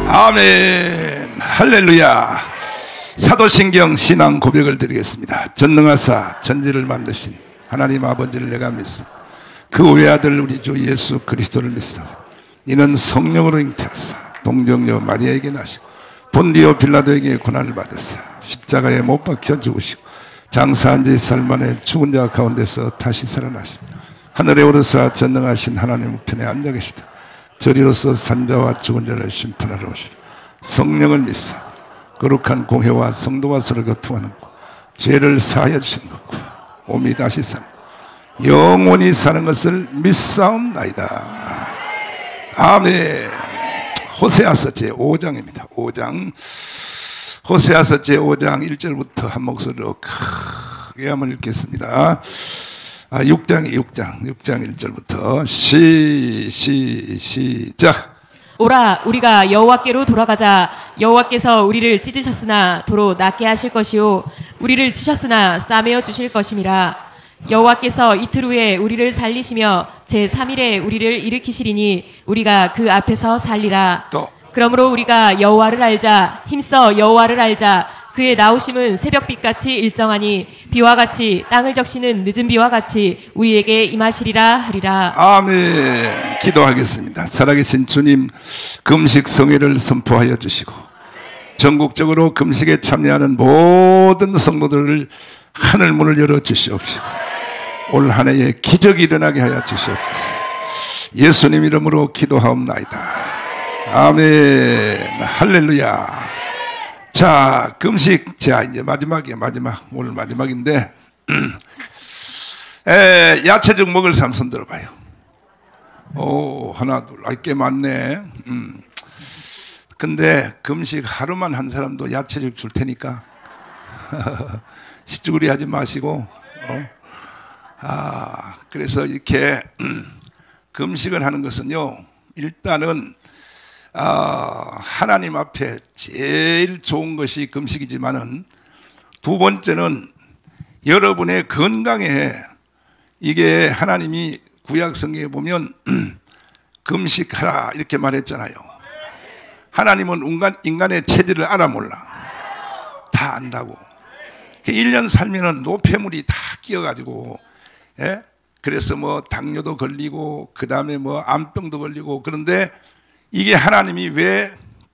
아멘. 할렐루야. 사도신경 신앙 고백을 드리겠습니다. 전능하사 천지를 만드신 하나님 아버지를 내가 믿소. 그 외아들 우리 주 예수 그리스도를 믿소. 이는 성령으로 잉태하사 동정녀 마리아에게 나시고 본디오 빌라도에게 고난을 받으사 십자가에 못 박혀 죽으시고 장사한 지 사흘 만에 죽은 자 가운데서 다시 살아나시며 하늘에 오르사 전능하신 하나님 우편에 앉아 계시다. 저리로서 산자와 죽은 자를 심판하러 오시고 성령을 믿사 거룩한 공회와 성도와 서로 교통하는 것, 죄를 사하여 주신 것과 몸이 다시 산 영원히 사는 것을 믿사옵나이다. 아멘. 호세아서 제5장입니다 5장 호세아서 제5장 1절부터 한 목소리로 크게 한번 읽겠습니다. 6장 1절부터 시작. 오라, 우리가 여호와께로 돌아가자. 여호와께서 우리를 찢으셨으나 도로 낫게 하실 것이요 우리를 치셨으나 싸매어 주실 것임이라. 여호와께서 이틀 후에 우리를 살리시며 제3일에 우리를 일으키시리니 우리가 그 앞에서 살리라. 또. 그러므로 우리가 여호와를 알자. 힘써 여호와를 알자. 그의 나오심은 새벽빛같이 일정하니 비와 같이 땅을 적시는 늦은 비와 같이 우리에게 임하시리라 하리라. 아멘. 기도하겠습니다. 살아계신 주님, 금식 성회를 선포하여 주시고 전국적으로 금식에 참여하는 모든 성도들을 하늘 문을 열어 주시옵시고 올 한 해에 기적이 일어나게 하여 주시옵소서. 예수님 이름으로 기도하옵나이다. 아멘. 할렐루야. 자, 금식. 자, 이제 마지막이에요. 오늘 마지막인데 야채죽 먹을 사람 손 들어봐요. 오, 하나 둘, 꽤 많네. 근데 금식 하루만 한 사람도 야채죽 줄 테니까 시쭈구리 하지 마시고 그래서 이렇게 금식을 하는 것은요, 일단은 하나님 앞에 제일 좋은 것이 금식이지만은 두 번째는 여러분의 건강에, 이게 하나님이 구약 성경에 보면 금식하라 이렇게 말했잖아요. 하나님은 인간의 체질을 알아 몰라. 다 안다고. 1년 살면은 노폐물이 다 끼어가지고, 예? 그래서 뭐 당뇨도 걸리고 그 다음에 뭐 암병도 걸리고. 그런데 이게 하나님이 왜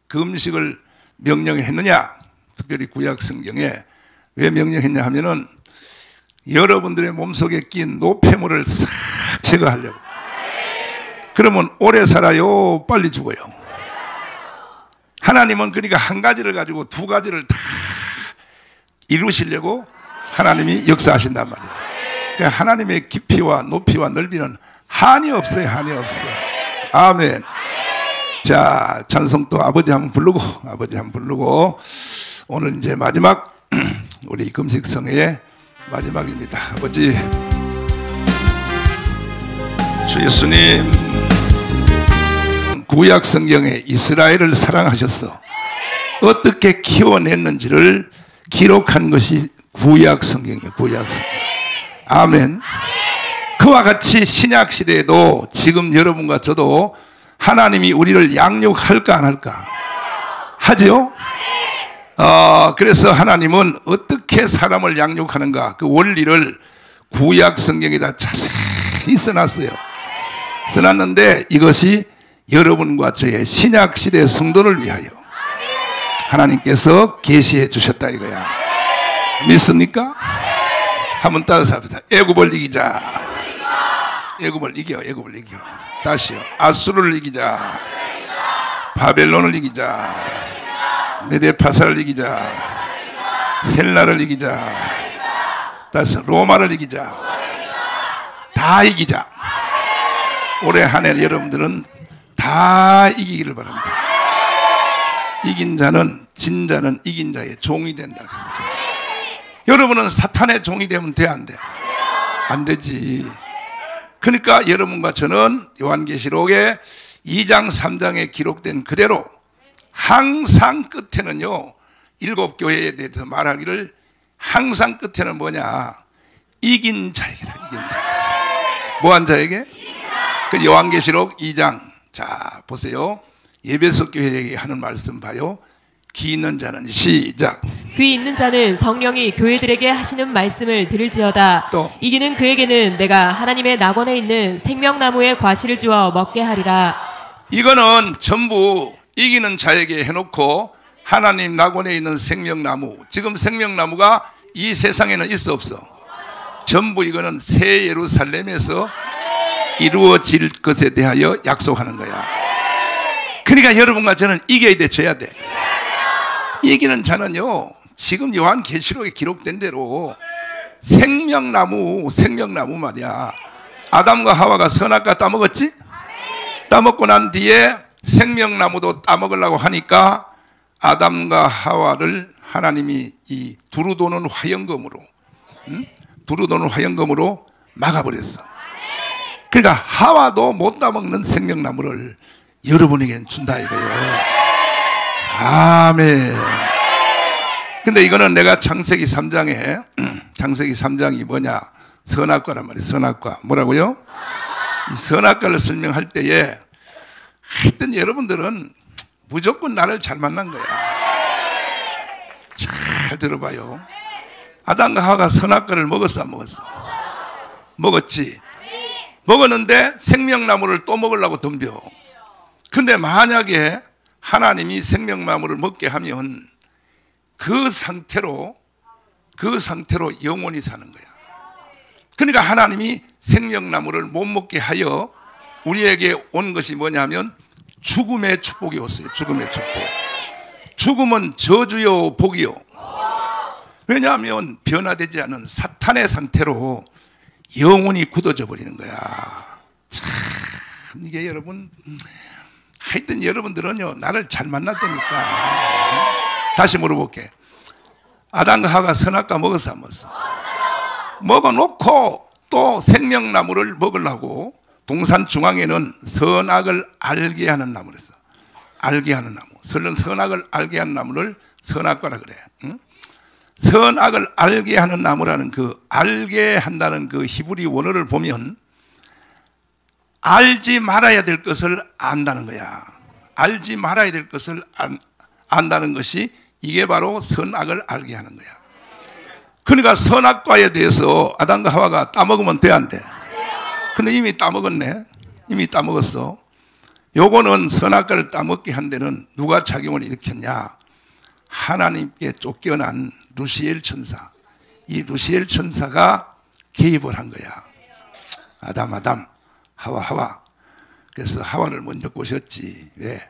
금식을 명령했느냐, 특별히 구약 성경에 왜 명령했냐 하면은 여러분들의 몸속에 낀 노폐물을 싹 제거하려고. 그러면 오래 살아요, 빨리 죽어요? 하나님은 그러니까 한 가지를 가지고 두 가지를 다 이루시려고 하나님이 역사하신단 말이에요. 그러니까 하나님의 깊이와 높이와 넓이는 한이 없어요. 한이 없어요. 아멘. 자, 찬송 또 아버지 한번 부르고 오늘 이제 마지막 우리 금식성회의 마지막입니다. 아버지, 주 예수님, 구약 성경에 이스라엘을 사랑하셔서 어떻게 키워냈는지를 기록한 것이 구약 성경이에요. 구약 성경. 아멘. 그와 같이 신약 시대에도 지금 여러분과 저도 하나님이 우리를 양육할까 안 할까? 하죠? 그래서 하나님은 어떻게 사람을 양육하는가, 그 원리를 구약 성경에다 자세히 써놨어요. 써놨는데 이것이 여러분과 저의 신약 시대 성도를 위하여 하나님께서 계시해 주셨다 이거야. 믿습니까? 한번 따라서 합시다. 애굽을 이기자. 애굽을 이겨. 다시요. 아수르를 이기자. 바벨론을 이기자. 메데파사를 이기자. 헬라를 이기자. 다시 로마를 이기자. 다 이기자. 올해 한 해 여러분들은 다 이기기를 바랍니다. 이긴 자는, 진 자는 이긴 자의 종이 된다. 여러분은 사탄의 종이 되면 돼, 안 돼? 안 되지. 그러니까 여러분과 저는 요한계시록의 2장 3장에 기록된 그대로 항상 끝에는요, 7교회에 대해서 말하기를 항상 끝에는 뭐냐? 이긴 자에게라. 이긴 자. 뭐한 자에게? 그 요한계시록 2장. 자, 보세요. 에베소 교회에게 하는 말씀 봐요. 귀 있는 자는 시작. 귀 있는 자는 성령이 교회들에게 하시는 말씀을 들을지어다. 또. 이기는 그에게는 내가 하나님의 낙원에 있는 생명나무의 과실을 주어 먹게 하리라. 이거는 전부 이기는 자에게 해놓고 하나님 낙원에 있는 생명나무, 지금 생명나무가 이 세상에는 있어 없어? 전부 이거는 새 예루살렘에서 이루어질 것에 대하여 약속하는 거야. 그러니까 여러분과 저는 이겨야 돼, 져야 돼. 이기는 자는요, 지금 요한계시록에 기록된 대로 생명나무 말이야. 아담과 하와가 선악과 따먹었지? 따먹고 난 뒤에 생명나무도 따먹으려고 하니까 아담과 하와를 하나님이 이 두루 도는 화영검으로 막아버렸어. 그러니까 하와도 못 따먹는 생명나무를 여러분에게는 준다 이거예요. 아멘. 근데 이거는 내가 창세기 3장에 창세기 3장이 뭐냐? 선악과란 말이에요. 선악과. 뭐라고요? 이 선악과를 설명할 때에 하여튼 여러분들은 무조건 나를 잘 만난 거야. 잘 들어봐요. 아담과 하와가 선악과를 먹었어, 안 먹었어? 먹었지. 먹었는데 생명나무를 또 먹으려고 덤벼. 근데 만약에 하나님이 생명나무를 먹게 하면 그 상태로 영원히 사는 거야. 그러니까 하나님이 생명나무를 못 먹게 하여 우리에게 온 것이 뭐냐면 죽음의 축복이 왔어요. 죽음의 축복. 죽음은 저주요 복이요. 왜냐하면 변화되지 않은 사탄의 상태로 영원히 굳어져 버리는 거야. 참 이게 여러분, 하여튼 여러분들은요 나를 잘 만났다니까. 다시 물어볼게. 아담과 하와가 선악과 먹었어, 안 먹었어? 먹어놓고 또 생명나무를 먹으려고 동산 중앙에는 선악을 알게 하는 나무를 했어. 알게 하는 나무. 선악을 알게 하는 나무를 선악과라 그래. 응? 선악을 알게 하는 나무라는 그 알게 한다는 그 히브리 원어를 보면 알지 말아야 될 것을 안다는 거야. 알지 말아야 될 것을 안다는 것이 이게 바로 선악을 알게 하는 거야. 그러니까 선악과에 대해서 아담과 하와가 따먹으면 돼, 안 돼? 근데 이미 따먹었네. 이미 따먹었어. 요거는 선악과를 따먹게 한 데는 누가 작용을 일으켰냐? 하나님께 쫓겨난 루시엘 천사. 이 루시엘 천사가 개입을 한 거야. 아담, 하와. 그래서 하와를 먼저 꼬셨지. 왜?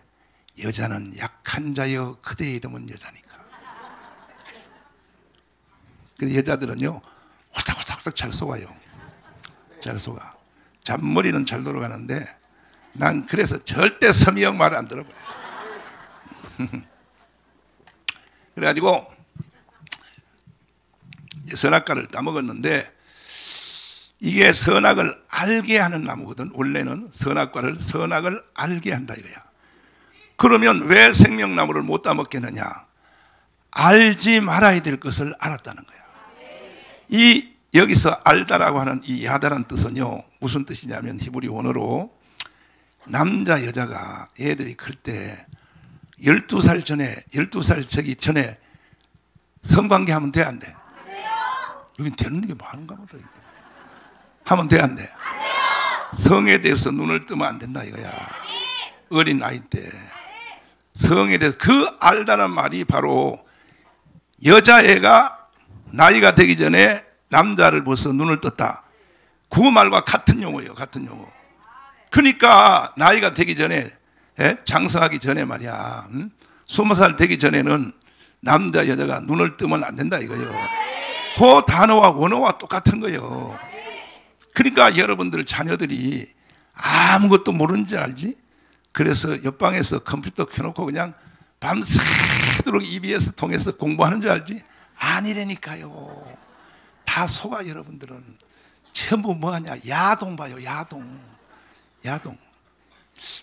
여자는 약한 자여 그대의 이름은 여자니까. 그 여자들은요 홀딱홀딱 잘 속아요. 잘 속아. 잔머리는 잘 돌아가는데 난 그래서 절대 서미 형 말을 안 들어버려. 그래가지고 선악과를 따먹었는데 이게 선악을 알게 하는 나무거든. 원래는 선악을 알게 한다 이거야. 그러면 왜 생명나무를 못 따먹겠느냐? 알지 말아야 될 것을 알았다는 거야. 이 여기서 알다라고 하는 이 야다라는 뜻은요 무슨 뜻이냐면 히브리 원어로 남자 여자가 애들이 클 때 12살 전에 성관계 하면 돼, 안 돼? 여긴 되는 게 많은가 보다. 하면 돼, 안 돼? 성에 대해서 눈을 뜨면 안 된다 이거야. 어린 아이 때 성에 대해서 그 알다는 말이 바로 여자애가 나이가 되기 전에 남자를 벌써 눈을 떴다. 그 말과 같은 용어예요. 같은 용어. 그러니까 나이가 되기 전에 장성하기 전에 말이야. 20살 되기 전에는 남자 여자가 눈을 뜨면 안 된다 이거예요. 그 단어와 원어와 똑같은 거예요. 그러니까 여러분들 자녀들이 아무것도 모르는 줄 알지? 그래서 옆방에서 컴퓨터 켜놓고 그냥 밤새도록 EBS 통해서 공부하는 줄 알지? 아니라니까요. 다 속아. 여러분들은 전부 뭐하냐? 야동 봐요. 야동.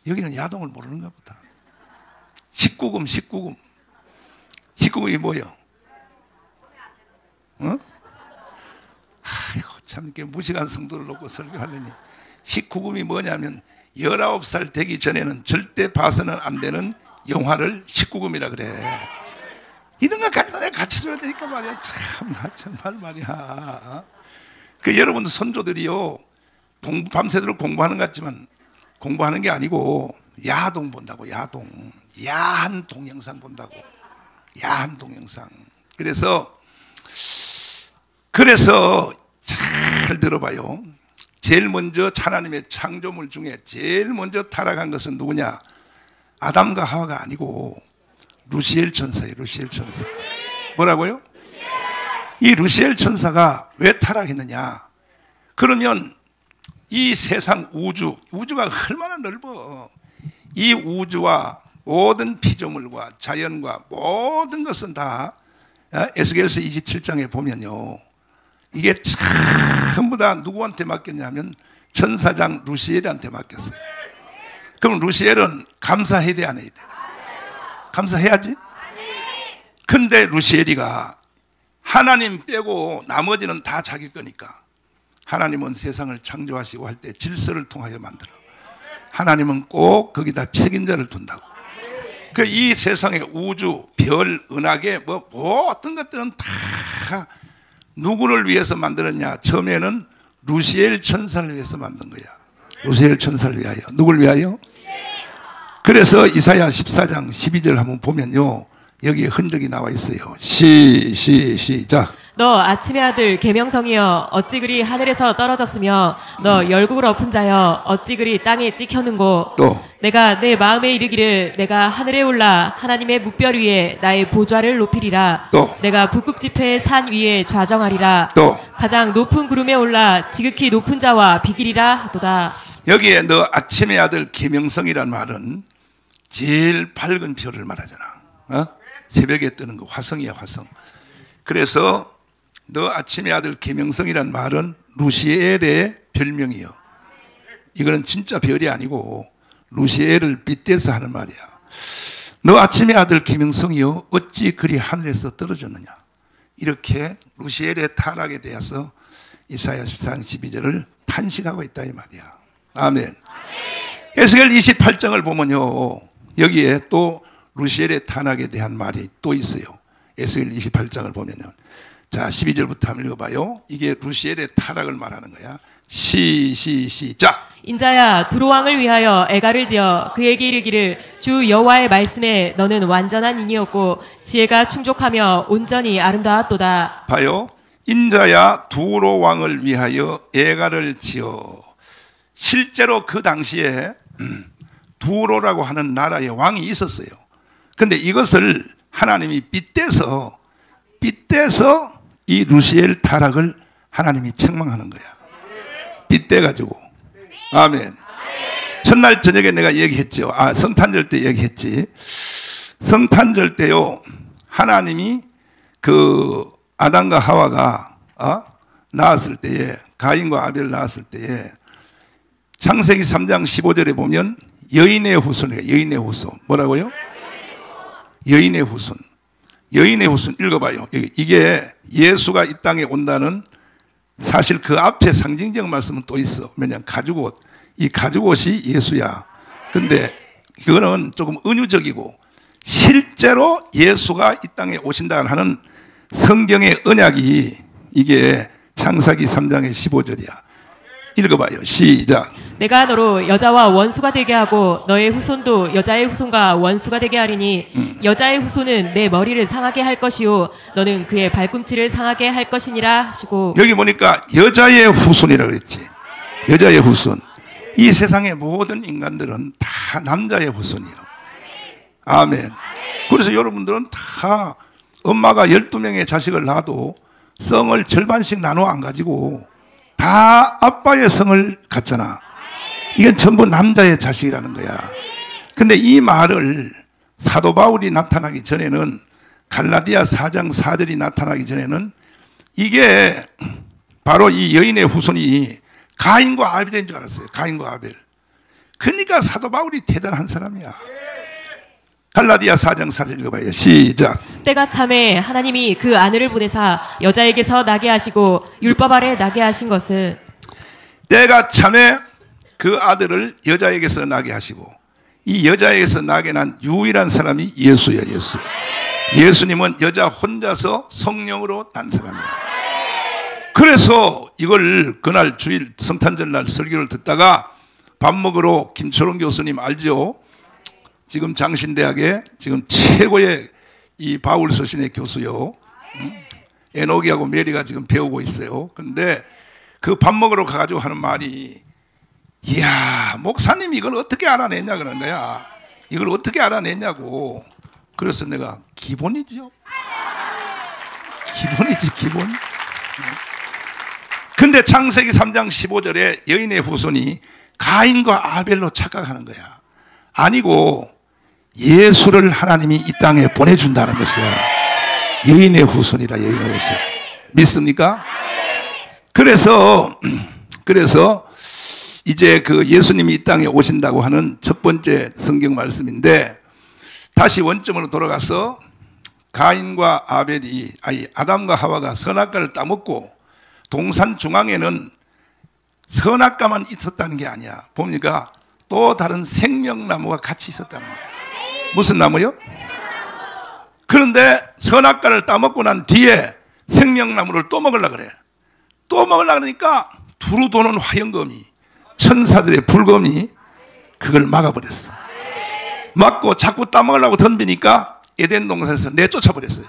여기는 야동을 모르는가 보다. 19금 19금이 뭐예요? 어? 아이고 참 이렇게 무식한 성도를 놓고 설교하려니. 19금이 뭐냐면 19살 되기 전에는 절대 봐서는 안 되는 영화를 19금이라 그래. 이런 거 가지고 내가 같이 줘야 되니까 말이야. 참나 정말 말이야. 그 여러분들 선조들이요, 밤새도록 공부하는 것 같지만 공부하는 게 아니고 야동 본다고. 야동, 야한 동영상 본다고. 야한 동영상. 그래서 잘 들어봐요. 제일 먼저 하나님의 창조물 중에 제일 먼저 타락한 것은 누구냐? 아담과 하와가 아니고 루시엘 천사예요. 루시엘 천사. 뭐라고요? 이 루시엘 천사가 왜 타락했느냐? 그러면 이 세상 우주가 얼마나 넓어. 이 우주와 모든 피조물과 자연과 모든 것은 다 에스겔서 27장에 보면요, 이게 전부 다 누구한테 맡겼냐면 천사장 루시엘한테 맡겼어요. 그럼 루시엘은 감사해야 돼, 안 해야 돼? 감사해야지. 근데 루시엘이가 하나님 빼고 나머지는 다 자기 거니까, 하나님은 세상을 창조하시고 할 때 질서를 통하여 만들어. 하나님은 꼭 거기다 책임자를 둔다고. 그 이 세상의 우주, 별, 은하계 뭐 어떤 것들은 다 누구를 위해서 만들었냐? 처음에는 루시엘 천사를 위해서 만든 거야. 루시엘 천사를 위하여. 누굴 위하여? 그래서 이사야 14장 12절 한번 보면요, 여기에 흔적이 나와 있어요. 시작. 너 아침의 아들 계명성이여 어찌 그리 하늘에서 떨어졌으며 너 열국을 엎은 자여 어찌 그리 땅에 찍혔는고. 또 내가 내 마음에 이르기를 내가 하늘에 올라 하나님의 묵별 위에 나의 보좌를 높이리라. 또 내가 북극 지폐의 산 위에 좌정하리라. 또 가장 높은 구름에 올라 지극히 높은 자와 비기리라 하도다. 여기에 너 아침의 아들 계명성이란 말은 제일 밝은 별을 말하잖아. 새벽에 뜨는 거 화성이야, 화성. 그래서 너 아침의 아들 계명성이란 말은 루시엘의 별명이요. 이거는 진짜 별이 아니고 루시엘을 빗대서 하는 말이야. 너 아침의 아들 계명성이요 어찌 그리 하늘에서 떨어졌느냐. 이렇게 루시엘의 타락에 대해서 이사야 14장 12절을 탄식하고 있다 이 말이야. 아멘. 에스겔 28장을 보면요, 여기에 또 루시엘의 탄악에 대한 말이 또 있어요. 에스겔 28장을 보면요, 자 12절부터 한번 읽어봐요. 이게 루시엘의 타락을 말하는 거야. 시작. 인자야 두로 왕을 위하여 애가를 지어 그에게 이르기를 주 여호와의 말씀에 너는 완전한 인이었고 지혜가 충족하며 온전히 아름다웠도다. 봐요. 인자야 두로 왕을 위하여 애가를 지어. 실제로 그 당시에 두로라고 하는 나라의 왕이 있었어요. 근데 이것을 하나님이 빗대서 이 루시엘 타락을 하나님이 책망하는 거야. 빗대가지고. 아멘. 첫날 저녁에 내가 얘기했죠. 성탄절 때 얘기했지. 성탄절 때요, 하나님이 그 아담과 하와가 낳았을 때에, 가인과 아벨 낳았을 때에 창세기 3장 15절에 보면 여인의 후손이에요. 여인의 후손. 뭐라고요? 여인의 후손. 여인의 후손 읽어봐요. 이게 예수가 이 땅에 온다는 사실 그 앞에 상징적 말씀은 또 있어. 왜냐하면 가죽옷. 이 가죽옷이 예수야. 근데 그거는 조금 은유적이고 실제로 예수가 이 땅에 오신다 하는 성경의 언약이 이게 창세기 3장의 15절이야. 읽어봐요. 시작. 내가 너로 여자와 원수가 되게 하고 너의 후손도 여자의 후손과 원수가 되게 하리니 여자의 후손은 내 머리를 상하게 할 것이요 너는 그의 발꿈치를 상하게 할 것이니라 하시고. 여기 보니까 여자의 후손이라고 그랬지. 여자의 후손. 이 세상의 모든 인간들은 다 남자의 후손이에요. 아멘. 그래서 여러분들은 다 엄마가 12명의 자식을 낳아도 성을 절반씩 나눠 안 가지고 다 아빠의 성을 갖잖아. 이건 전부 남자의 자식이라는 거야. 근데 이 말을 사도 바울이 나타나기 전에는, 갈라디아 4장 4절이 나타나기 전에는 이게 바로 이 여인의 후손이 가인과 아벨인 줄 알았어요. 가인과 아벨. 그러니까 사도 바울이 대단한 사람이야. 갈라디아 4장 4절 읽어봐요. 시작. 때가 참에 하나님이 그 아내를 보내사 여자에게서 나게 하시고 율법 아래 나게 하신 것은. 때가 참에 그 아들을 여자에게서 나게 하시고 이 여자에게서 나게 난 유일한 사람이 예수야. 예수. 예수님은 여자 혼자서 성령으로 난 사람이야. 그래서 이걸 그날 주일 성탄절 날 설교를 듣다가 밥 먹으러 김철원 교수님 알죠? 지금 장신대학에 지금 최고의 이 바울 서신의 교수요. 에녹이하고 메리가 지금 배우고 있어요. 근데 그 밥 먹으러 가가지고 하는 말이, 이야, 목사님 이걸 어떻게 알아냈냐 그런 거야. 이걸 어떻게 알아냈냐고. 그래서 내가 기본이죠. 기본이지, 기본. 근데 창세기 3장 15절에 여인의 후손이 가인과 아벨로 착각하는 거야. 아니고 예수를 하나님이 이 땅에 보내준다는 것이야. 여인의 후손이라. 여인의 후손. 믿습니까? 그래서 이제 그 예수님이 이 땅에 오신다고 하는 첫 번째 성경 말씀인데, 다시 원점으로 돌아가서 가인과 아벨이, 아담과 하와가 선악과를 따먹고 동산 중앙에는 선악과만 있었다는 게 아니야. 봅니까? 또 다른 생명나무가 같이 있었다는 거야. 무슨 나무요? 그런데 선악과를 따먹고 난 뒤에 생명나무를 또 먹으려고 그래. 또 먹으려고 그러니까 두루 도는 화영검이, 천사들의 불검이 그걸 막아버렸어. 막고 자꾸 따먹으려고 덤비니까 에덴 동산에서 내쫓아버렸어요.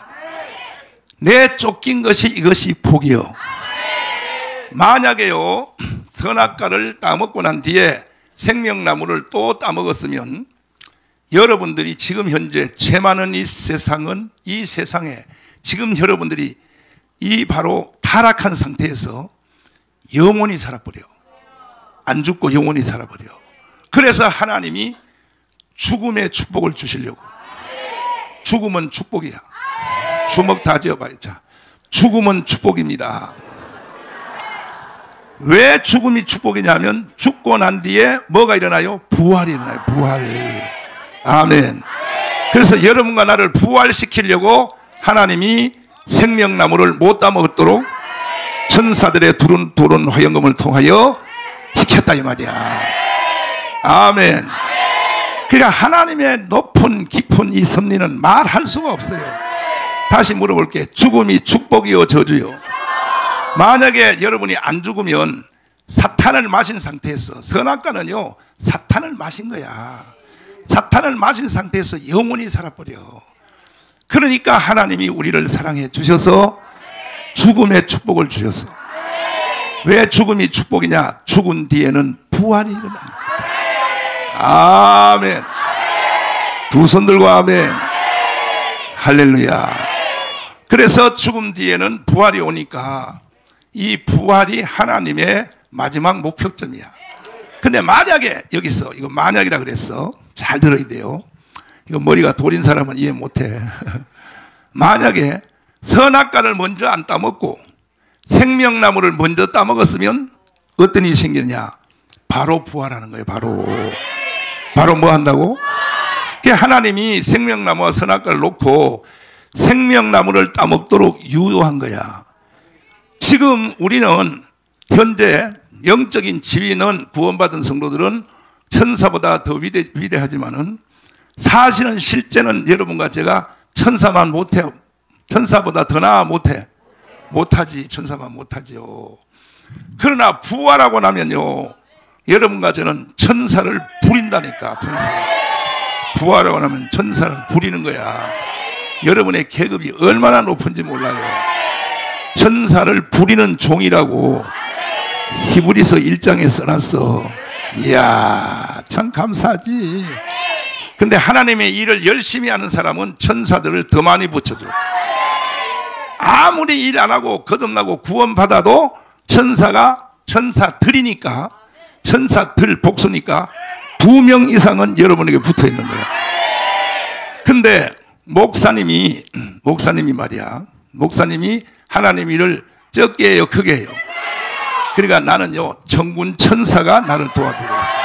내쫓긴 것이 이것이 복이요. 만약에요, 선악과를 따먹고 난 뒤에 생명나무를 또 따먹었으면 여러분들이 지금 현재 죄 많은 이 세상은, 이 세상에 지금 여러분들이 이 바로 타락한 상태에서 영원히 살아버려. 안 죽고 영원히 살아버려. 그래서 하나님이 죽음의 축복을 주시려고. 죽음은 축복이야. 주먹 다 지어봐요. 자, 죽음은 축복입니다. 왜 죽음이 축복이냐면 죽고 난 뒤에 뭐가 일어나요? 부활이 일어나요. 부활. 아멘. 그래서 여러분과 나를 부활시키려고 하나님이 생명나무를 못 따먹도록 천사들의 두른 화영검을 통하여 지켰다 이 말이야. 아멘. 그러니까 하나님의 높은 깊은 이 섭리는 말할 수가 없어요. 다시 물어볼게. 죽음이 축복이요 저주요? 만약에 여러분이 안 죽으면 사탄을 마신 상태에서, 선악과는요 사탄을 마신 거야. 사탄을 마신 상태에서 영원히 살아버려. 그러니까 하나님이 우리를 사랑해 주셔서 죽음의 축복을 주셨어. 왜 죽음이 축복이냐? 죽은 뒤에는 부활이 일어납니다. 아멘. 두 손 들고 아멘. 할렐루야. 그래서 죽음 뒤에는 부활이 오니까 이 부활이 하나님의 마지막 목표점이야. 근데 만약에 여기서, 이거 만약이라 그랬어. 잘 들어야 돼요. 이거 머리가 돌인 사람은 이해 못해. 만약에 선악과를 먼저 안 따먹고 생명나무를 먼저 따먹었으면 어떤 일이 생기느냐? 바로 부활하는 거예요. 바로 뭐 한다고? 하나님이 생명나무와 선악과를 놓고 생명나무를 따먹도록 유도한 거야. 지금 우리는 현재 영적인 지위는, 구원받은 성도들은 천사보다 더 위대하지만은 사실은 실제는 여러분과 제가 천사만 못해요. 천사보다 더 나아 못하지. 천사만 못하지요. 그러나 부활하고 나면요, 여러분과 저는 천사를 부린다니까. 부활하고 나면 천사를 부리는 거야. 여러분의 계급이 얼마나 높은지 몰라요. 천사를 부리는 종이라고 히브리서 1장에 써놨어. 이야, 참 감사하지. 근데 하나님의 일을 열심히 하는 사람은 천사들을 더 많이 붙여줘. 아무리 일 안 하고 거듭나고 구원받아도 천사들이니까, 천사들 복수니까 2명 이상은 여러분에게 붙어 있는 거야. 근데 목사님이 말이야, 목사님이 하나님 일을 적게 해요, 크게 해요? 그러니까 나는요, 천군 천사가 나를 도와주고 있어.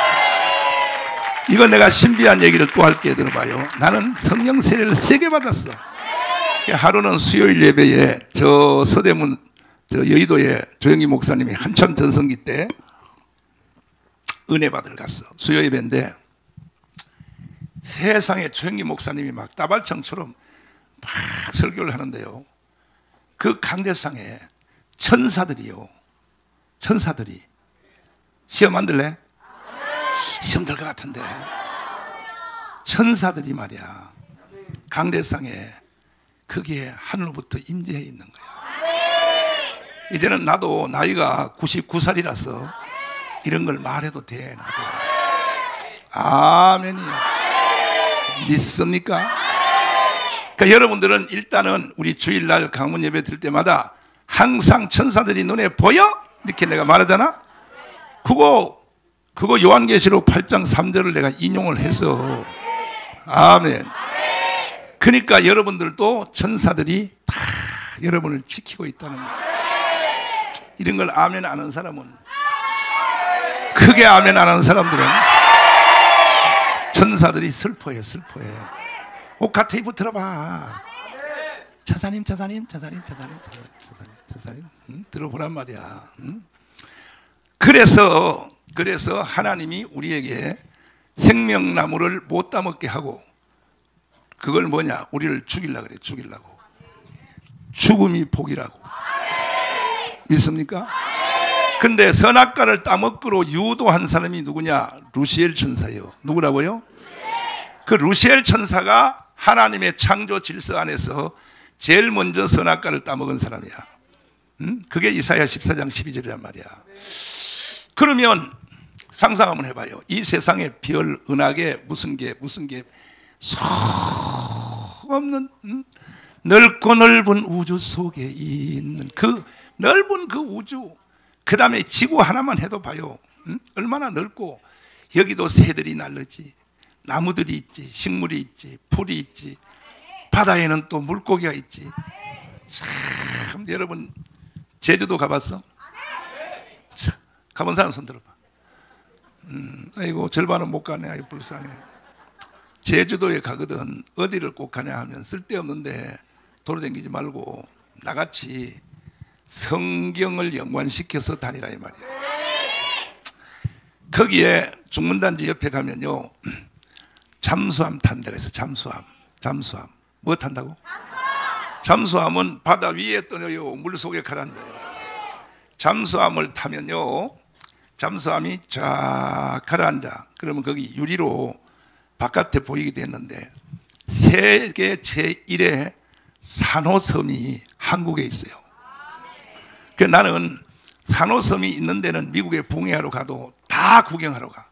이거 내가 신비한 얘기를 또 할게. 들어봐요. 나는 성령 세례를 세게 받았어. 하루는 수요일 예배에 저 서대문, 저 여의도에 조영기 목사님이 한참 전성기 때 은혜 받으러 갔어. 수요 예배인데 세상에 조영기 목사님이 막 따발청처럼 막 설교를 하는데요, 그 강대상에 천사들이요, 천사들이 시험 안 들래? 시험 들 것 같은데 천사들이 말이야 강대상에 거기에 하늘로부터 임재해 있는 거야. 이제는 나도 나이가 99살이라서 이런 걸 말해도 돼. 나도. 아멘이야. 믿습니까? 그러니까 여러분들은 일단은 우리 주일날 강문 예배 드릴 때마다 항상 천사들이 눈에 보여? 이렇게 내가 말하잖아. 그거 요한계시록 8장 3절을 내가 인용을 해서, 아멘. 그러니까 여러분들도 천사들이 다 여러분을 지키고 있다는 거예요. 이런 걸 아멘 안 하는 사람은, 크게 아멘 안 하는 사람들은 천사들이 슬퍼해. 오카 테이프 들어봐. 천사님 들어보란 말이야. 그래서 하나님이 우리에게 생명나무를 못 따먹게 하고, 그걸 뭐냐? 우리를 죽이려고 그래. 죽이려고. 죽음이 복이라고. 믿습니까? 근데 선악과를 따먹기로 유도한 사람이 누구냐? 루시엘 천사예요. 누구라고요? 그 루시엘 천사가 하나님의 창조 질서 안에서 제일 먼저 선악과를 따먹은 사람이야. 그게 이사야 14장 12절이란 말이야. 그러면 상상 한번 해봐요. 이 세상에 별, 은하계, 무슨 계 없는 넓고 넓은 우주 속에 있는 그 넓은 그 우주, 그 다음에 지구 하나만 해도 봐요. 얼마나 넓고, 여기도 새들이 날르지, 나무들이 있지, 식물이 있지, 풀이 있지, 바다에는 또 물고기가 있지. 참, 여러분 제주도 가봤어? 참, 가본 사람 손 들어봐. 아이고 절반은 못 가네. 아이고 불쌍해. 제주도에 가거든. 어디를 꼭 가냐 하면 쓸데없는데 돌아다니지 말고 나같이 성경을 연관시켜서 다니라 이 말이야. 거기에 중문단지 옆에 가면요, 잠수함 탄다고 해서 잠수함 뭐 탄다고? 잠수함은 바다 위에 떠요, 물 속에 가라앉아요. 잠수함을 타면요, 잠수함이 쫙 가라앉아. 그러면 거기 유리로 바깥에 보이게 됐는데, 세계 제1의 산호섬이 한국에 있어요. 그 나는 산호섬이 있는 데는 미국에 붕해하러 가도 다 구경하러 가.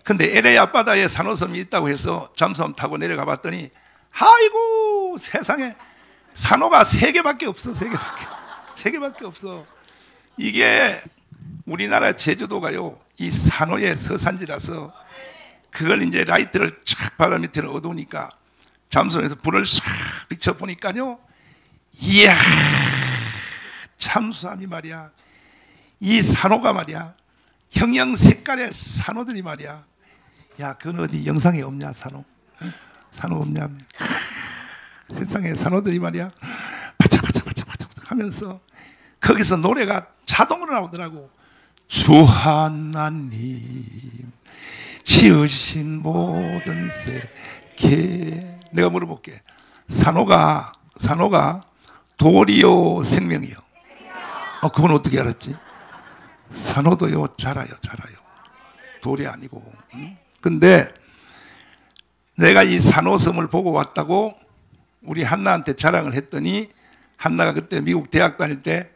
근데 LA 앞바다에 산호섬이 있다고 해서 잠수함 타고 내려가 봤더니, 아이고 세상에 산호가 3개밖에 없어. 3개밖에 없어. 이게 우리나라 제주도가요, 이 산호의 서산지라서 그걸 이제 라이트를 쫙 바다 밑에는 어두우니까 잠수함에서 불을 싹 비춰보니까요, 이야, 잠수함이 말이야, 이 산호가 말이야, 형형 색깔의 산호들이 말이야. 야, 그건 어디 영상에 없냐? 산호 없냐? 세상에 산호들이 말이야 바짝바짝 하면서 거기서 노래가 자동으로 나오더라고. 주 하나님 지으신 모든 세계. 내가 물어볼게. 산호가 돌이요 생명이요? 그건 어떻게 알았지? 산호도요 자라요. 돌이 아니고. 근데 내가 이 산호섬을 보고 왔다고 우리 한나한테 자랑을 했더니, 한나가 그때 미국 대학 다닐 때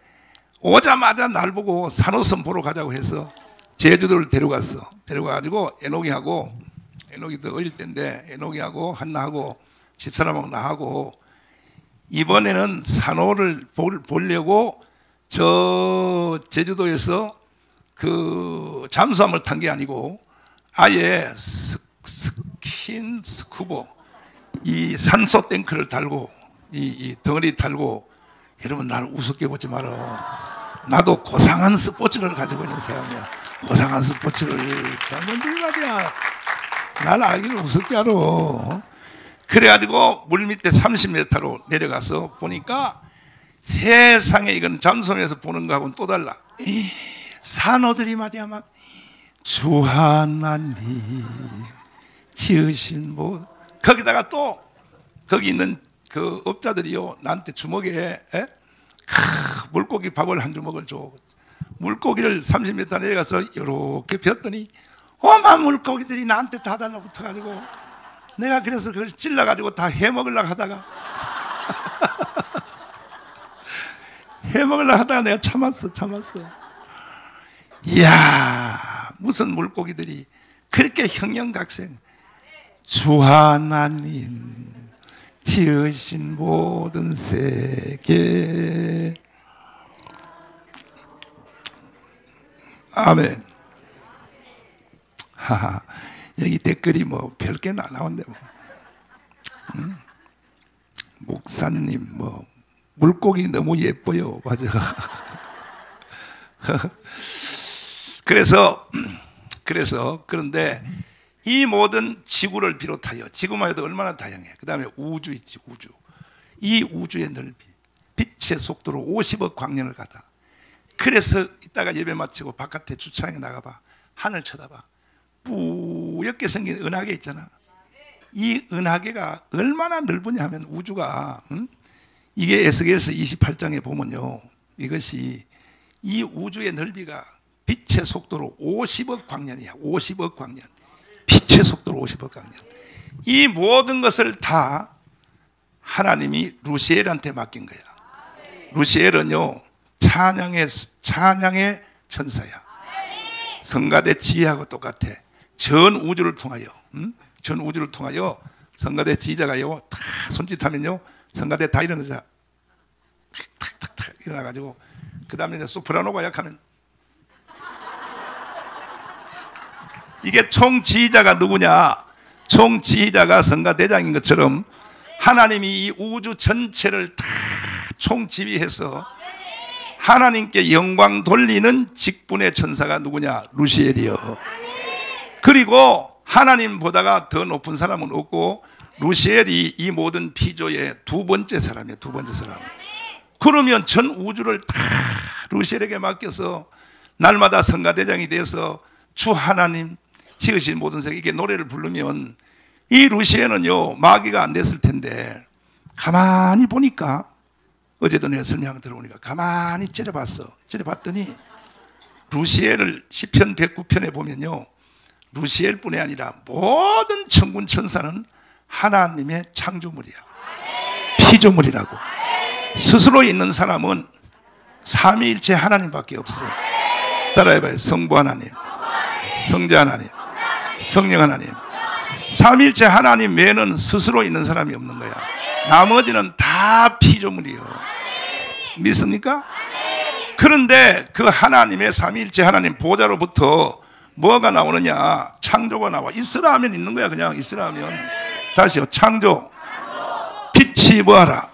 오자마자 날 보고 산호섬 보러 가자고 해서 제주도를 데려갔어. 데려가가지고 에녹이도 어릴 때인데, 에녹이하고 한나하고 집사람하고 나하고 이번에는 산호를 보려고 저 제주도에서 그 잠수함을 탄 게 아니고 아예 스킨 스쿠버, 이 산소 탱크를 달고 이 덩어리 달고. 여러분 나를 우습게 보지 마라. 나도 고상한 스포츠를 가지고 있는 사람이야. 고상한 스포츠를 당연히 말이야. 나를 알기를 우습게 알아. 그래가지고 물 밑에 30m로 내려가서 보니까 세상에, 이건 잠수함에서 보는 거하고는 또 달라. 산호들이 말이야 막 주 하나님 지으신 뭐 거기다가 또 거기 있는 그 업자들이요 나한테 주먹에 물고기 밥을 한 주먹을 줘. 물고기를 30m 내려가서 이렇게 폈더니 오만 물고기들이 나한테 다 달라붙어가지고 내가 그래서 그걸 찔러가지고 다 해먹으려고 하다가 해먹으려고 하다가 내가 참았어. 이야 무슨 물고기들이 그렇게 형형각색. 주 하나님 지으신 모든 세계. 아멘. 하하, 여기 댓글이 뭐 별게 안 나온대 뭐. 목사님 뭐 물고기 너무 예뻐요. 맞아. 그런데 이 모든 지구를 비롯하여 지구만 해도 얼마나 다양해. 그 다음에 우주 있지. 우주. 이 우주의 넓이 빛의 속도로 50억 광년을 가다. 그래서 이따가 예배 마치고 바깥에 주차장에 나가봐. 하늘 쳐다봐. 뿌옇게 생긴 은하계 있잖아. 이 은하계가 얼마나 넓으냐 하면 우주가 이게 에스겔서 28장에 보면요 이것이 이 우주의 넓이가 빛의 속도로 50억 광년이야. 50억 광년. 빛의 속도로 50억 광년. 이 모든 것을 다 하나님이 루시엘한테 맡긴 거야. 루시엘은요 찬양의 천사야. 성가대 지휘하고 똑같아. 전 우주를 통하여 성가대 지휘자가요 다 손짓하면요 성가대 다 일어나자. 탁탁탁 일어나가지고 그 다음에 소프라노가 약하면 이게 총지휘자가 누구냐? 총지휘자가 성가대장인 것처럼 하나님이 이 우주 전체를 다 총지휘해서 하나님께 영광 돌리는 직분의 천사가 누구냐? 루시엘이요. 그리고 하나님보다가 더 높은 사람은 없고 루시엘이 이 모든 피조의 두 번째 사람이에요. 두 번째 사람. 그러면 전 우주를 다 루시엘에게 맡겨서 날마다 성가대장이 돼서 주 하나님 지으신 모든 세계 이게 노래를 부르면 이 루시엘은요 마귀가 안 됐을 텐데 가만히 보니까 어제도 내가 설명 들어보니까 가만히 째려봤더니 루시엘을 시편 109편에 보면요 루시엘뿐이 아니라 모든 천군 천사는 하나님의 창조물이야. 피조물이라고. 스스로 있는 사람은 삼위일체 하나님밖에 없어요. 따라해봐요. 성부 하나님, 성자 하나님, 성령 하나님. 삼위일체 하나님 외에는 스스로 있는 사람이 없는 거야. 나머지는 다 피조물이요. 믿습니까? 그런데 그 하나님의 삼위일체 하나님 보좌로부터 뭐가 나오느냐? 창조가 나와. 있으라 하면 있는 거야. 그냥 있으라 하면. 다시요. 창조. 빛이 뭐하라?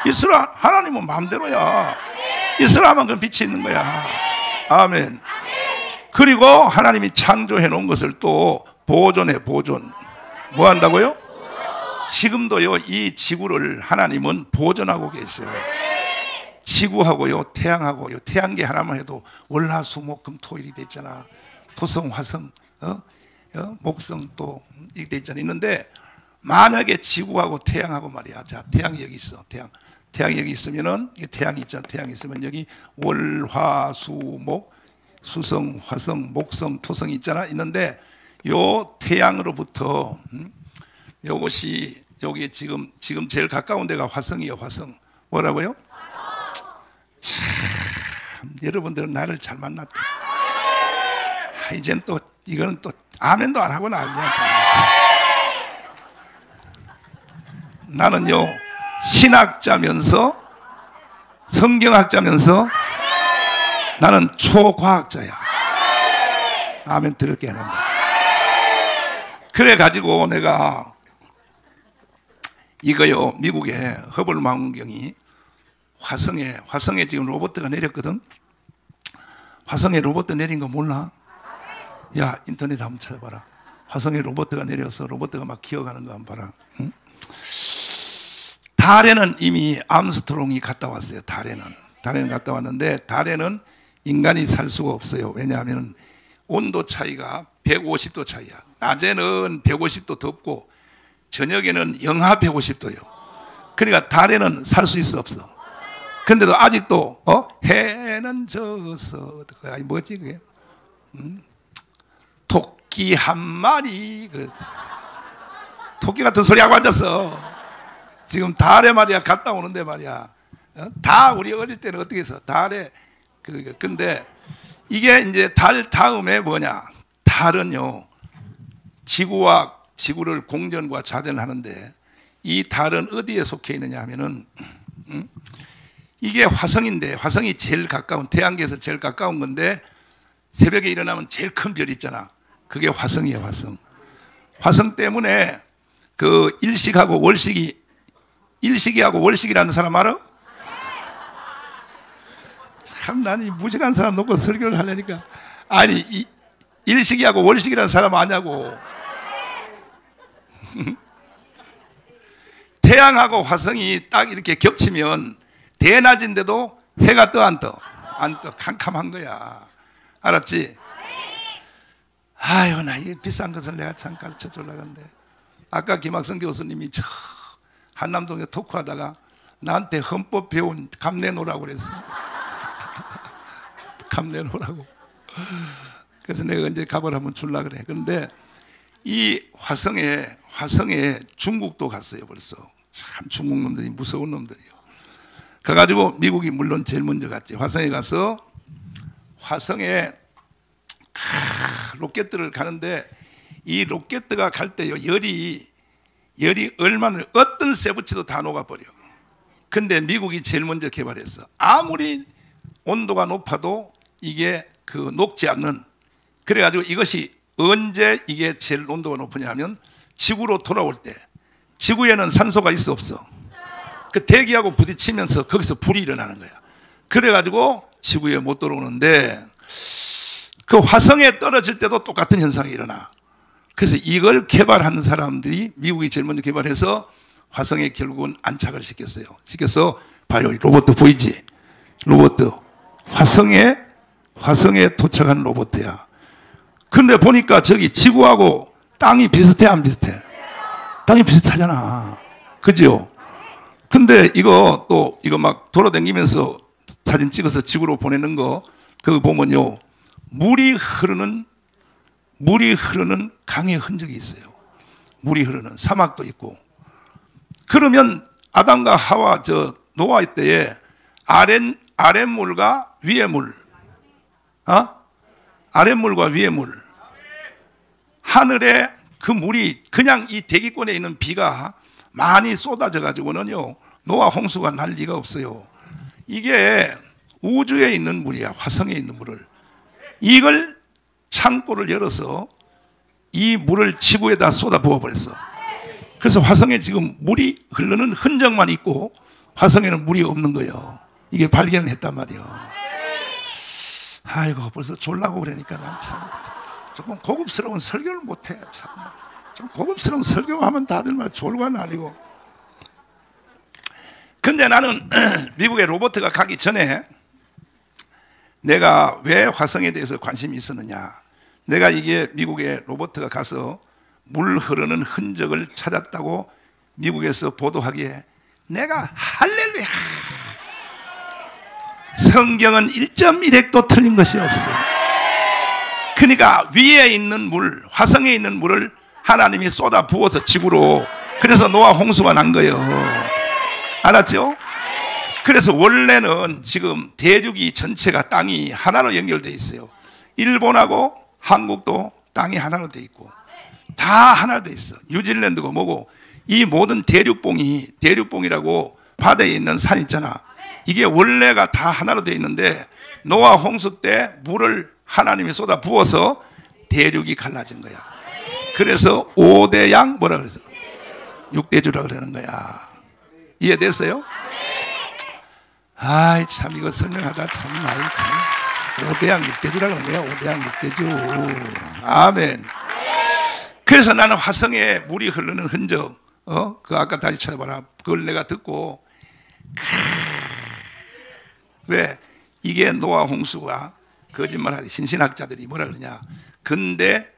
있으라. 하나님은 마음대로야. 있으라 하면 그 빛이 있는 거야. 아멘. 그리고 하나님이 창조해 놓은 것을 또 보존해. 보존. 뭐 한다고요? 지금도요 이 지구를 하나님은 보존하고 계셔요. 지구하고요 태양하고요 태양계 하나만 해도 월화수목금토일이 돼 있잖아. 토성 화성 목성 또 이렇게 돼 있잖아. 있는데 만약에 지구하고 태양하고 말이야. 자 태양이 여기 있어. 태양이 여기 있으면은 태양이 있잖아. 태양이 있으면 여기 월화수목 수성 화성 목성 토성이 있잖아. 있는데 요 태양으로부터 요것이 여기 지금 제일 가까운 데가 화성이에요. 화성. 뭐라고요? 참 여러분들은 나를 잘 만났다. 이젠 또 이거는 또 아멘도 안 하고 난리야. 나는요 신학자면서 성경학자면서 나는 초과학자야. 아멘 들을게 하는. 그래 가지고 내가 이거요 미국의 허블 망원경이 화성에 지금 로봇가 내렸거든. 화성에 로봇 내린 거 몰라? 야 인터넷 한번 찾아봐라. 화성에 로봇가 내려서 로봇가 막 기어가는 거 한번 봐라. 응? 달에는 이미 암스트롱이 갔다 왔어요. 달에는 갔다 왔는데 달에는 인간이 살 수가 없어요. 왜냐하면 온도 차이가 150도 차이야. 낮에는 150도 덥고 저녁에는 영하 150도요. 그러니까 달에는 살 수 있어 없어? 근데도 아직도 해는 져서 뭐지 그게? 토끼 한 마리 토끼 같은 소리 하고 앉았어. 지금 달에 말이야 갔다 오는데 말이야. 다 우리 어릴 때는 어떻게 해서 달에 근데 이게 이제 달 다음에 뭐냐? 달은요 지구와 지구를 공전과 자전하는데 이 달은 어디에 속해 있느냐 하면은 이게 화성인데 화성이 제일 가까운 태양계에서 제일 가까운 건데 새벽에 일어나면 제일 큰 별 있잖아. 그게 화성이에요. 화성. 화성 때문에 그 일식하고 월식이라는 사람 알아? 참 나는 무식한 사람 놓고 설교를 하려니까 아니 일식이하고 월식이라는 사람 아냐고. 태양하고 화성이 딱 이렇게 겹치면 대낮인데도 해가 떠 안 떠? 안 떠. 캄캄한 거야. 알았지? 아유 나 이 비싼 것을 내가 참 가르쳐 주려고 하는데 아까 김학성 교수님이 저 한남동에 토크하다가 나한테 헌법 배운 감 내놓으라고 그랬어. 감 내놓으라고. 그래서 내가 이제 값을 한번 주려고 그래. 그런데 이 화성에 중국도 갔어요 벌써. 참 중국 놈들이 무서운 놈들이요. 가가지고 미국이 물론 제일 먼저 갔지. 화성에 가서 화성에 로켓들을 가는데 이 로켓들가 갈 때요 열이 얼마나 어떤 쇠붙이도 다 녹아버려. 근데 미국이 제일 먼저 개발했어. 아무리 온도가 높아도 이게 녹지 않는. 그래가지고 이것이 언제 이게 제일 온도가 높으냐 하면 지구로 돌아올 때. 지구에는 산소가 있어 없어? 그 대기하고 부딪히면서 거기서 불이 일어나는 거야. 그래가지고 지구에 못 들어오는데 그 화성에 떨어질 때도 똑같은 현상이 일어나. 그래서 이걸 개발한 사람들이 미국이 제일 먼저 개발해서 화성에 결국은 안착을 시켰어. 봐요. 로봇 보이지? 로봇. 화성에 도착한 로봇이야. 근데 보니까 저기 지구하고 땅이 비슷해 안 비슷해? 땅이 비슷하잖아. 그죠? 근데 이거 막 돌아다니면서 사진 찍어서 지구로 보내는 거 그거 보면요 물이 흐르는 강의 흔적이 있어요. 물이 흐르는 사막도 있고. 그러면 아담과 하와 노아 때에 아랫물과 위의 물, 아랫물과 위의 물, 하늘에 그 물이 그냥 이 대기권에 있는 비가 많이 쏟아져 가지고는요 노아 홍수가 날 리가 없어요. 이게 우주에 있는 물이야. 화성에 있는 물을. 이걸 창고를 열어서 이 물을 지구에다 쏟아 부어버렸어. 그래서 화성에 지금 물이 흐르는 흔적만 있고 화성에는 물이 없는 거예요. 이게 발견을 했단 말이에요. 아이고 벌써 졸라고 그러니까 난 참 조금 고급스러운 설교를 못해. 참. 좀 고급스러운 설교하면 다들 막 졸고 나리고. 근데 나는 미국에 로버트가 가기 전에 내가 왜 화성에 대해서 관심이 있었느냐. 내가 이게 미국에 로버트가 가서 물 흐르는 흔적을 찾았다고 미국에서 보도하기에 내가 할렐루야. 성경은 1.1획도 틀린 것이 없어. 그러니까 위에 있는 물, 화성에 있는 물을 하나님이 쏟아 부어서 지구로. 그래서 노아 홍수가 난 거예요. 알았죠? 그래서 원래는 지금 대륙이 전체가 땅이 하나로 연결되어 있어요. 일본하고 한국도 땅이 하나로 되어 있고 다 하나로 되어 있어. 뉴질랜드고 뭐고 이 모든 대륙봉이라고 바다에 있는 산 있잖아. 이게 원래가 다 하나로 되어 있는데 노아 홍수 때 물을 하나님이 쏟아 부어서 대륙이 갈라진 거야. 그래서 5대양 뭐라 그래서 6대주라 그러는 거야. 이해됐어요? 아이 참 이거 설명하다 참 많이 참 5대양 6대주라 그러는 거야. 5대양 6대주. 아멘. 그래서 나는 화성에 물이 흐르는 흔적 그 아까 다시 찾아봐라. 그걸 내가 듣고 왜 이게 노아 홍수가 거짓말하는 신신학자들이 뭐라 그러냐? 근대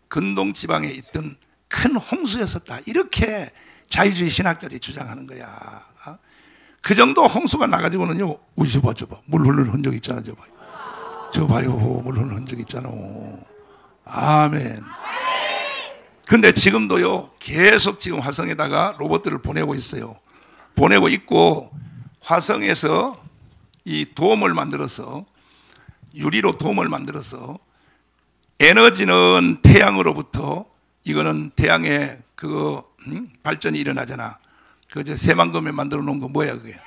근동 지방에 있던 큰 홍수였었다. 이렇게 자유주의 신학자들이 주장하는 거야. 그 정도 홍수가 나가지고는요, 우리 저봐, 물 흐르는 흔적 있잖아, 저 봐요, 물 흐르는 흔적 있잖아. 아멘. 근데 지금도요, 계속 지금 화성에다가 로봇들을 보내고 있어요. 보내고 있고, 화성에서 이 돔을 만들어서, 유리로 돔을 만들어서, 에너지는 태양으로부터, 이거는 태양의 발전이 일어나잖아. 그 새만금에 만들어 놓은 거 뭐야 그게?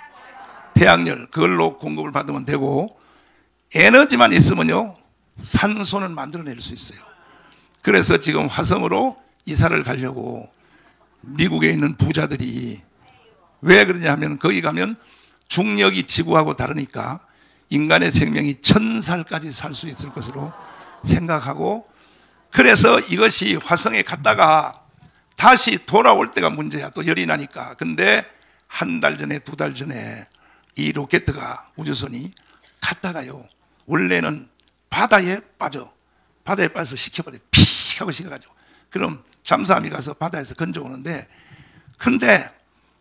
태양열. 그걸로 공급을 받으면 되고, 에너지만 있으면요 산소는 만들어낼 수 있어요. 그래서 지금 화성으로 이사를 가려고 미국에 있는 부자들이, 왜 그러냐 하면 거기 가면 중력이 지구하고 다르니까 인간의 생명이 1000살까지 살 수 있을 것으로 생각하고, 그래서 이것이 화성에 갔다가 다시 돌아올 때가 문제야. 또 열이 나니까. 근데 한 달 전에, 2달 전에 이 로켓가, 우주선이 갔다가요, 원래는 바다에 빠져서 식혀버려. 픽 하고 식어가지고. 그럼 잠수함이 가서 바다에서 건져오는데, 근데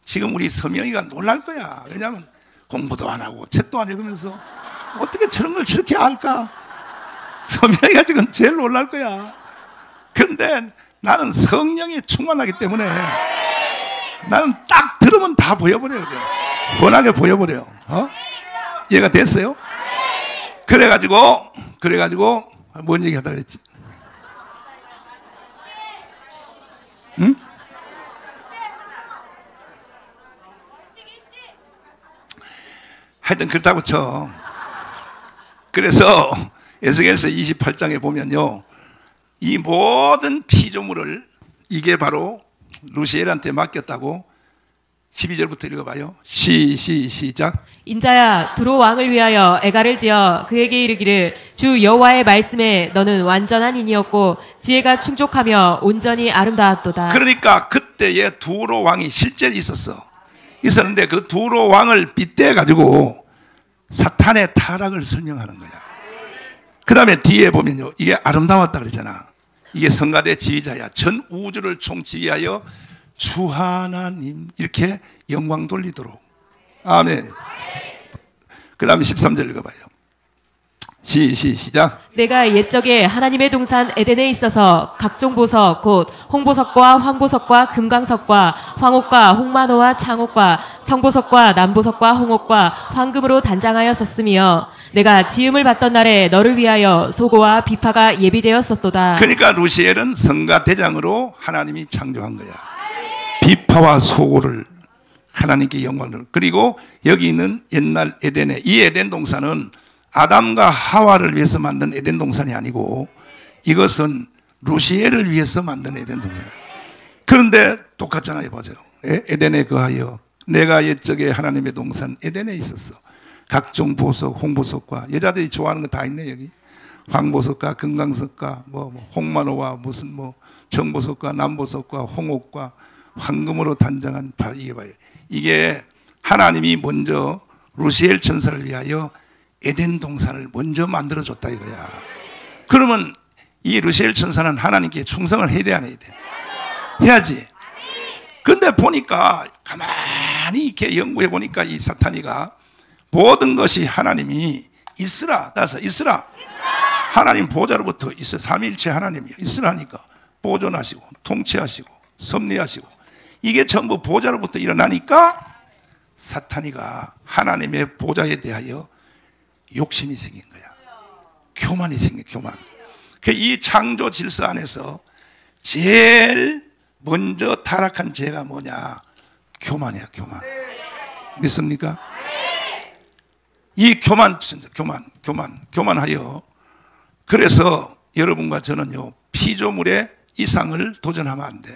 지금 우리 서명이가 놀랄 거야. 왜냐하면 공부도 안 하고 책도 안 읽으면서 어떻게 저런 걸 저렇게 알까? 서명이가 지금 제일 놀랄 거야. 그런데 나는 성령이 충만하기 때문에 나는 딱 들으면 다 보여버려요. 훤하게 보여버려요. 이해가 됐어요? 그래가지고 뭔 얘기 하다가 했지? 응? 하여튼 그렇다고 쳐. 그래서 에스겔서 28장에 보면요, 이 모든 피조물을 이게 바로 루시엘한테 맡겼다고. 12절부터 읽어봐요. 시작. 인자야, 두로 왕을 위하여 애가를 지어 그에게 이르기를, 주 여호와의 말씀에 너는 완전한 인이었고 지혜가 충족하며 온전히 아름다웠도다. 그러니까 그때에 두로 왕이 실제 있었는데 그 두로 왕을 빗대 가지고 사탄의 타락을 설명하는 거야. 그 다음에 뒤에 보면요, 이게 아름다웠다 그러잖아. 이게 성가대 지휘자야. 전 우주를 총지휘하여 주 하나님 이렇게 영광 돌리도록. 아멘. 그 다음에 13절 읽어봐요. 시작. 내가 옛적에 하나님의 동산 에덴에 있어서 각종 보석 곧 홍보석과 황보석과 금강석과 황옥과 홍만호와 창옥과 청보석과 남보석과 홍옥과 황금으로 단장하였었으며 내가 지음을 받던 날에 너를 위하여 소고와 비파가 예비되었었도다. 그러니까 루시엘은 성가대장으로 하나님이 창조한 거야. 비파와 소고를 하나님께 영광을. 그리고 여기 있는 옛날 에덴에, 이 에덴 동산은 아담과 하와를 위해서 만든 에덴 동산이 아니고 이것은 루시엘을 위해서 만든 에덴 동산. 그런데 똑같잖아요. 보세요. 에덴에 거하여 내가 옛적에 하나님의 동산 에덴에 있었어. 각종 보석, 홍보석과, 여자들이 좋아하는 거 다 있네 여기. 황보석과 금강석과 홍만호와 무슨 정보석과 남보석과 홍옥과 황금으로 단장한 이게 봐요. 이게 하나님이 먼저 루시엘 천사를 위하여 에덴 동산을 먼저 만들어줬다 이거야. 그러면 이 루시엘 천사는 하나님께 충성을 해야 돼, 안 해야 돼? 해야지. 근데 보니까 가만히 이렇게 연구해 보니까 이 사탄이가 모든 것이 하나님이 있으라. 따라서 있으라. 하나님 보좌로부터 있어. 삼위일체 하나님이요. 있으라니까 보존하시고 통치하시고 섭리하시고 이게 전부 보좌로부터 일어나니까 사탄이가 하나님의 보좌에 대하여 욕심이 생긴 거야. 교만이 생긴 교만. 이 창조 질서 안에서 제일 먼저 타락한 죄가 뭐냐? 교만이야, 교만. 믿습니까? 이 교만하여. 그래서 여러분과 저는요, 피조물의 이상을 도전하면 안 돼.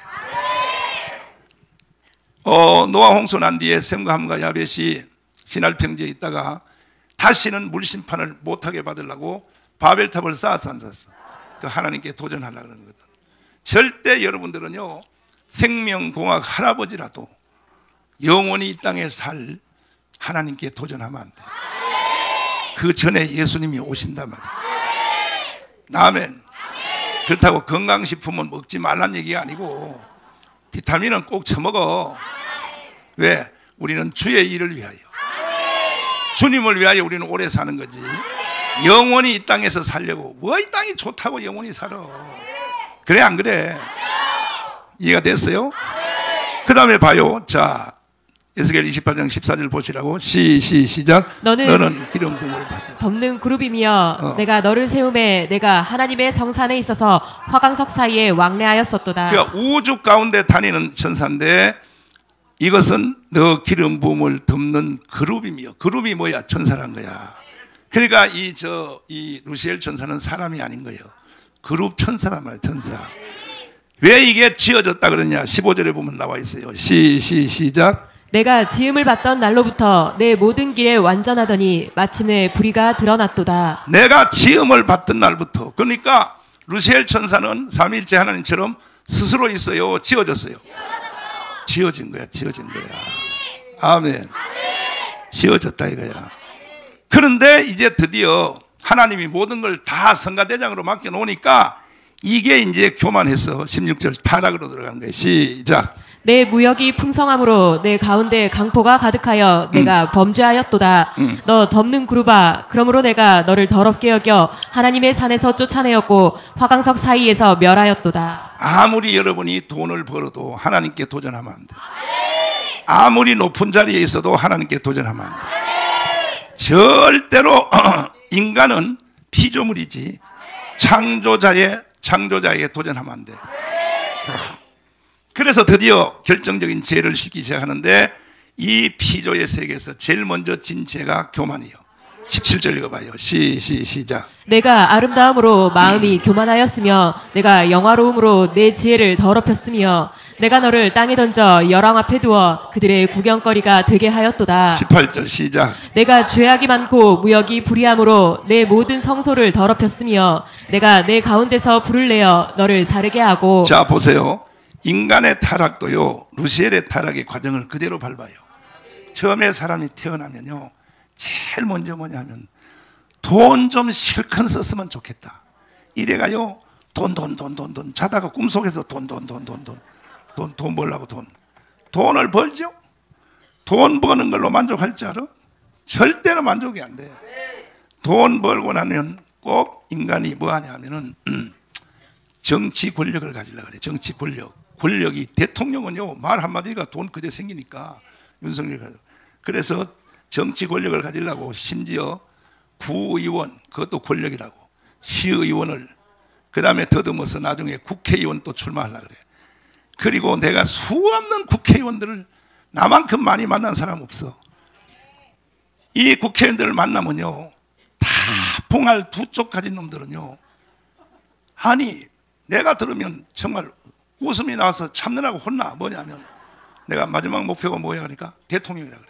노아 홍수 난 뒤에 셈과 함과 야벳이 신할평지에 있다가 다시는 물심판을 못하게 받으려고 바벨탑을 쌓아서 앉았어. 그 하나님께 도전하려고 그러는 거거든. 절대 여러분들은요, 생명공학 할아버지라도 영원히 이 땅에 살 하나님께 도전하면 안 돼. 그 전에 예수님이 오신단 말이에요. 아멘. 그렇다고 건강식품은 먹지 말란 얘기가 아니고 비타민은 꼭 처먹어. 왜? 우리는 주의 일을 위하여, 주님을 위하여 우리는 오래 사는 거지. 영원히 이 땅에서 살려고 뭐 이 땅이 좋다고 영원히 살아. 그래 안 그래? 이해가 됐어요? 그 다음에 봐요. 자, 에스겔 28장 14절 보시라고. 시작. 너는 기름 부음을 받아. 덮는 그룹이며 내가 너를 세움에 내가 하나님의 성산에 있어서 화강석 사이에 왕래하였었도다. 그러니까 우주 가운데 다니는 천사인데 이것은 너 기름 부음을 덮는 그룹이며, 그룹이 뭐야? 천사란 거야. 그러니까 이 루시엘 천사는 사람이 아닌 거예요. 그룹 천사란 말이야. 천사. 왜 이게 지어졌다 그러냐? 15절에 보면 나와 있어요. 시작. 내가 지음을 받던 날로부터 내 모든 길에 완전하더니 마침내 불의가 드러났도다. 내가 지음을 받던 날부터. 그러니까 루시엘 천사는 삼위일체 하나님처럼 스스로 있어요? 지어졌어요? 지어진 거야. 지어진 거야. 아멘. 지어졌다 이거야. 그런데 이제 드디어 하나님이 모든 걸 다 성가대장으로 맡겨놓으니까 이게 이제 교만해서 16절 타락으로 들어가는 거예요. 시작. 내 무역이 풍성함으로 내 가운데 강포가 가득하여 내가 범죄하였도다. 너 덮는 그룹아, 그러므로 내가 너를 더럽게 여겨 하나님의 산에서 쫓아내었고 화강석 사이에서 멸하였도다. 아무리 여러분이 돈을 벌어도 하나님께 도전하면 안 돼. 아무리 높은 자리에 있어도 하나님께 도전하면 안 돼. 절대로 인간은 피조물이지 창조자에 도전하면 안 돼. 그래서 드디어 결정적인 죄를 시키기 시작하는데 이 피조의 세계에서 제일 먼저 진 죄가 교만이요. 17절 읽어봐요. 시작. 내가 아름다움으로 마음이 교만하였으며 내가 영화로움으로 내 지혜를 더럽혔으며 내가 너를 땅에 던져 열왕 앞에 두어 그들의 구경거리가 되게 하였도다. 18절 시작. 내가 죄악이 많고 무역이 불의함으로 내 모든 성소를 더럽혔으며 내가 내 가운데서 불을 내어 너를 사르게 하고. 자 보세요. 인간의 타락도요 루시엘의 타락의 과정을 그대로 밟아요. 처음에 사람이 태어나면요 제일 먼저 뭐냐 하면 돈 좀 실컷 썼으면 좋겠다 이래가요. 돈 자다가 꿈속에서 돈 벌라고 돈을 벌죠. 돈 버는 걸로 만족할 줄 알아? 절대로 만족이 안 돼. 돈 벌고 나면 꼭 인간이 뭐 하냐 하면은 정치 권력을 가지려고 그래. 정치 권력이 대통령은요 말 한마디가 돈 그대 생기니까 윤석열 그래서 정치 권력을 가지려고 심지어 구의원 그것도 권력이라고 시의원을 그 다음에 더듬어서 나중에 국회의원 또 출마하려고 그래. 그리고 내가 수없는 국회의원들을 나만큼 많이 만난 사람 없어. 이 국회의원들을 만나면요 다 봉알 두 쪽 가진 놈들은요 아니 내가 들으면 정말 웃음이 나와서 참느라고 혼나. 뭐냐면 내가 마지막 목표가 뭐야 그러니까 대통령이라 그래.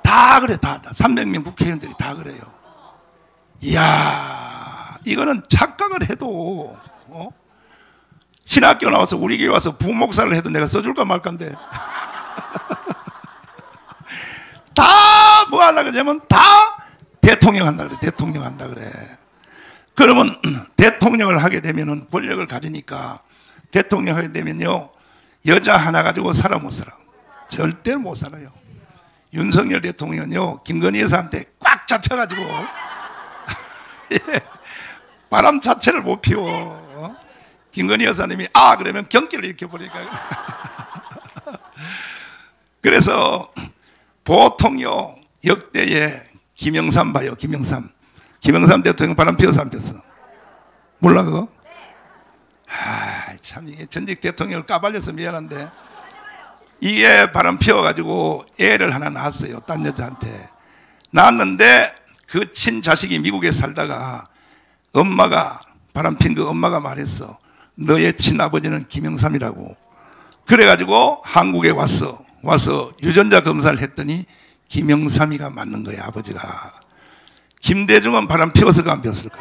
다 그래. 다 300명 국회의원들이 다 그래요. 이야 이거는 착각을 해도 신학교 나와서 우리 교회 와서 부목사를 해도 내가 써줄까 말까인데 다 뭐 하려고 그러냐면 다 대통령 한다 그래. 대통령 한다 그래. 그러면 대통령을 하게 되면은 권력을 가지니까 대통령 하게 되면요 여자 하나 가지고 살아 못 살아. 절대 못 살아요. 윤석열 대통령은요 김건희 여사한테 꽉 잡혀가지고 바람 자체를 못 피워. 김건희 여사님이 그러면 경기를 일으켜버리니까 그래서 보통요 역대의 김영삼 봐요. 김영삼 대통령 바람 피워서 안 피웠어? 몰라 그거? 참 이게 전직 대통령을 까발려서 미안한데 이게 바람 피워가지고 애를 하나 낳았어요. 딴 여자한테 낳았는데 그 친자식이 미국에 살다가 엄마가 바람 핀 그 엄마가 말했어. 너의 친아버지는 김영삼이라고. 그래가지고 한국에 와서 유전자 검사를 했더니 김영삼이가 맞는 거야. 아버지가. 김대중은 바람 피워서가 안 피웠을까?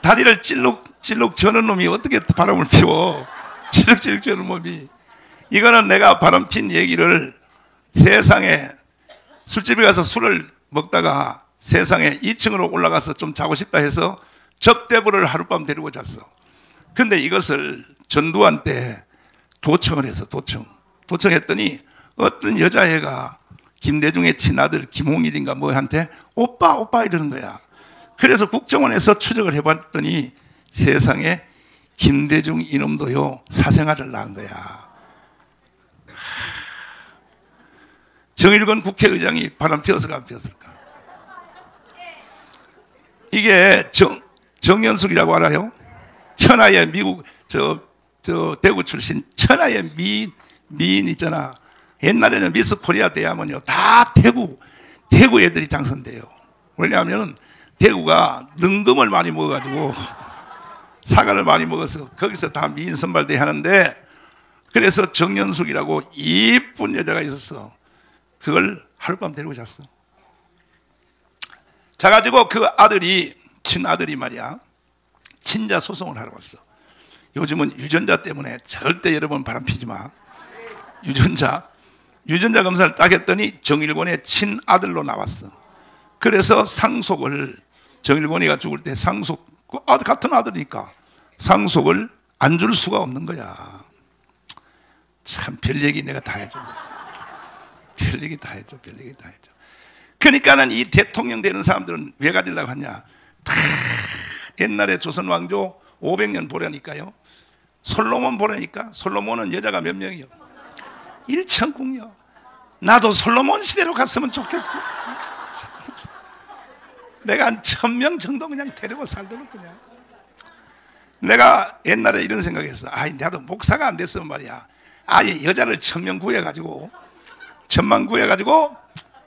다리를 찔룩 저는 놈이 어떻게 바람을 피워? 찔룩 저는 놈이. 이거는 내가 바람 핀 얘기를 세상에 술집에 가서 술을 먹다가 세상에 2층으로 올라가서 좀 자고 싶다 해서 접대부를 하룻밤 데리고 잤어. 근데 이것을 전두환 때 도청을 해서 도청했더니 어떤 여자애가 김대중의 친아들 김홍일인가 뭐한테 오빠 이러는 거야. 그래서 국정원에서 추적을 해봤더니 세상에 김대중 이놈도요 사생활을 낳은 거야. 정일권 국회의장이 바람 피웠을까 안 피웠을까? 이게 정연숙이라고 알아요? 천하의 미국 대구 출신 천하의 미인 있잖아. 옛날에는 미스 코리아 대하면요 다 대구 애들이 당선돼요. 왜냐하면 대구가 능금을 많이 먹어가지고 사과를 많이 먹어서 거기서 다 미인 선발대 하는데, 그래서 정연숙이라고 이쁜 여자가 있었어. 그걸 하룻밤 데리고 잤어. 자가지고 그 아들이 친아들이 말이야 친자 소송을 하러 왔어. 요즘은 유전자 때문에 절대 여러분 바람 피지 마. 유전자 검사를 딱 했더니 정일권의 친아들로 나왔어. 그래서 상속을 정일권이가 죽을 때 같은 아들이니까 상속을 안 줄 수가 없는 거야. 참 별 얘기 내가 다 해준 거지. 별 얘기 다 해줘. 그러니까는 이 대통령 되는 사람들은 왜 가지려고 하냐. 다 옛날에 조선 왕조 500년 보라니까요. 솔로몬 보라니까. 솔로몬은 여자가 몇 명이요? 1천궁요. 나도 솔로몬 시대로 갔으면 좋겠어. 내가 한 1000명 정도 그냥 데리고 살도록 그냥. 내가 옛날에 이런 생각했어. 나도 목사가 안 됐으면 말이야 아예 여자를 1000명 구해가지고 1000만 구해가지고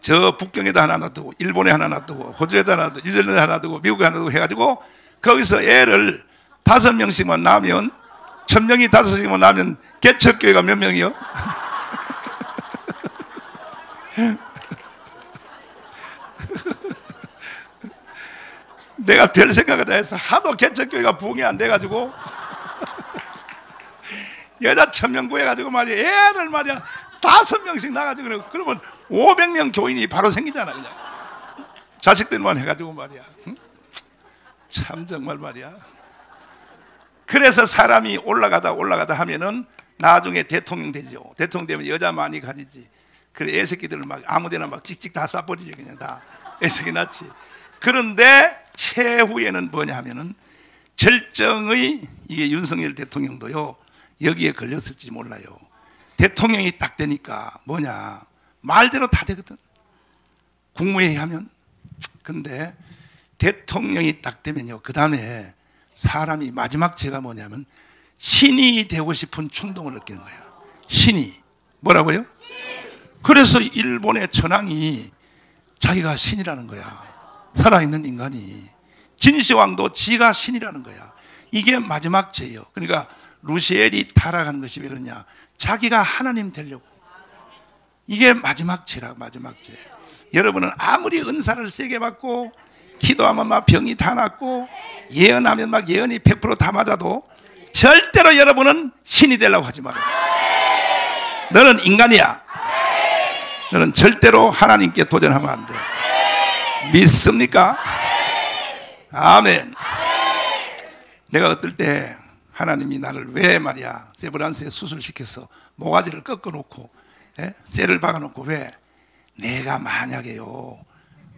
저 북경에다 하나 놔두고 일본에 하나 놔두고 호주에다 하나 놔두고 뉴질랜드에 하나 놔두고 미국에 하나 놔두고 해가지고 거기서 애를 5명씩만 낳으면 1000명이 5명씩만 낳으면 개척교회가 몇 명이요? 내가 별 생각을 다 해서 하도 개척교회가 부흥이 안 돼가지고 여자 1000명 구해가지고 말이야 애를 말이야 5명씩 나가지고 그러면 500명 교인이 바로 생기잖아. 그냥 자식들만 해가지고 말이야. 응? 참 정말 말이야. 그래서 사람이 올라가다 하면은 나중에 대통령 되죠. 대통령 되면 여자 많이 가지지. 그래 애새끼들을 막 아무데나 막 찍찍 다 쏴버리죠. 그냥 다 애새끼 낳지. 그런데 최후에는 뭐냐 하면은 절정의 이게 윤석열 대통령도요 여기에 걸렸을지 몰라요. 대통령이 딱 되니까 뭐냐 말대로 다 되거든. 국무회의 하면. 근데 대통령이 딱 되면요 그 다음에 사람이 마지막 죄가 뭐냐면 신이 되고 싶은 충동을 느끼는 거야. 신이 뭐라고요? 그래서 일본의 천황이 자기가 신이라는 거야. 살아있는 인간이. 진시황도 지가 신이라는 거야. 이게 마지막 죄예요. 그러니까 루시엘이 타락하는 것이 왜 그러냐, 자기가 하나님 되려고. 이게 마지막 죄라. 마지막 죄. 여러분은 아무리 은사를 세게 받고 기도하면 막 병이 다 낫고 예언하면 막 예언이 100% 다 맞아도 절대로 여러분은 신이 되려고 하지 마라. 너는 인간이야. 너는 절대로 하나님께 도전하면 안 돼. 믿습니까? 아멘. 내가 어떨 때 하나님이 나를 왜 말이야 세브란스에 수술시켜서 모가지를 꺾어놓고 쇠를 박아놓고 왜 내가 만약에요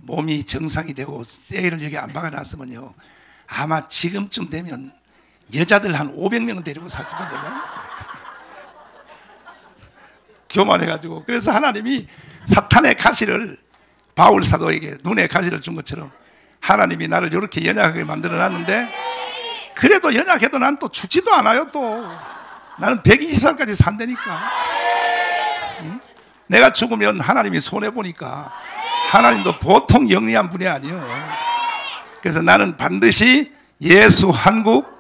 몸이 정상이 되고 쇠를 여기 안 박아놨으면요 아마 지금쯤 되면 여자들 한 500명 데리고 살지도 몰라. 교만해가지고. 그래서 하나님이 사탄의 가시를 바울 사도에게 눈에 가시를 준 것처럼 하나님이 나를 이렇게 연약하게 만들어놨는데 그래도 연약해도 난 또 죽지도 않아요. 또 나는 120살까지 산다니까. 응? 내가 죽으면 하나님이 손해보니까 하나님도 보통 영리한 분이 아니에요. 그래서 나는 반드시 예수 한국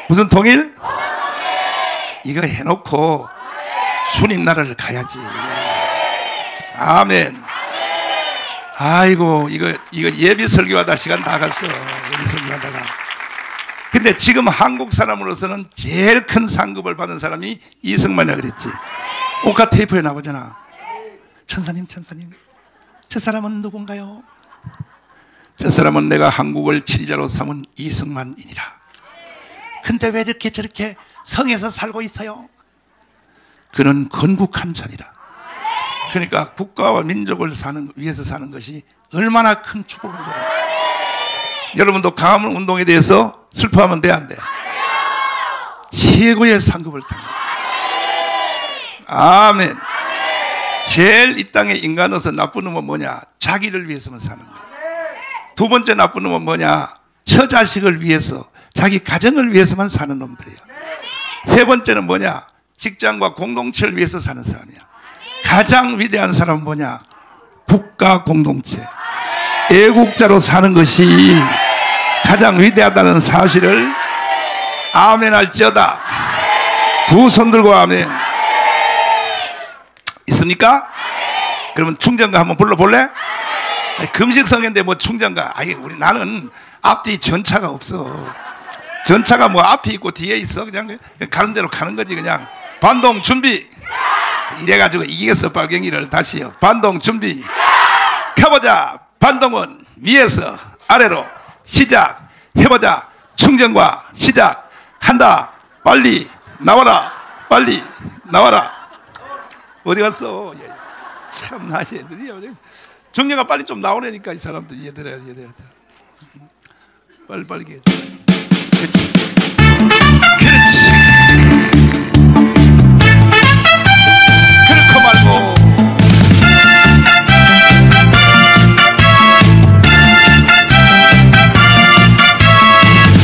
무슨 통일? 이거 해놓고 주님 나라를 가야지. 아멘. 아이고 이거 예비 설교하다 시간 다 갔어. 예비 설교하다가. 근데 지금 한국 사람으로서는 제일 큰 상급을 받은 사람이 이승만이라 그랬지. 오카 테이프에 나오잖아. 천사님 저 사람은 누군가요? 저 사람은 내가 한국을 지리자로 삼은 이승만이니라. 근데 왜 이렇게 저렇게 성에서 살고 있어요? 그는 건국한 자니라. 그러니까 국가와 민족을 위해서 사는 것이 얼마나 큰 축복인 줄 알아요. 여러분도 강화문 운동에 대해서 슬퍼하면 돼, 안 돼? 최고의 상급을 탄 거예요. 아멘. 제일 이 땅에 인간으로서 나쁜 놈은 뭐냐? 자기를 위해서만 사는 거예요. 두 번째 나쁜 놈은 뭐냐? 처자식을 위해서, 자기 가정을 위해서만 사는 놈들이에요. 세 번째는 뭐냐? 직장과 공동체를 위해서 사는 사람이야. 가장 위대한 사람은 뭐냐? 국가 공동체, 애국자로 사는 것이 가장 위대하다는 사실을 아멘 할지어다. 두 손 들고 아멘. 있습니까? 그러면 충전가 한번 불러볼래? 금식성인데 뭐 충전가. 나는 앞뒤 전차가 없어. 전차가 뭐 앞이 있고 뒤에 있어. 그냥 가는 대로 가는 거지. 그냥 반동 준비. 이래가지고 이기겠어. 빨갱이를. 다시요. 반동 준비. 가보자. 반동은 위에서 아래로 시작. 해보자. 충전과 시작. 한다. 빨리 나와라. 빨리 나와라. 어디 갔어? 참 나시 애들이 정리가 빨리 좀 나오려니까 이 사람들 얘들아. 빨리 그렇지. 그렇고 말고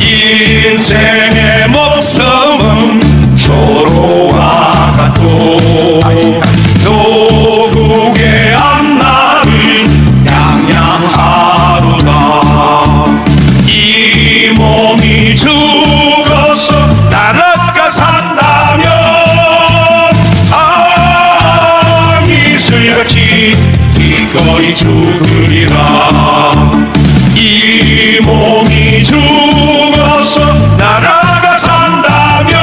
인생의 목숨은 조로와 같고 조국의 앞날은 양양하로다. 이 몸이 죽어서 나라가 산다면 이슬같이 기꺼이 죽으리라. 이 몸이 죽어서 나라가 산다면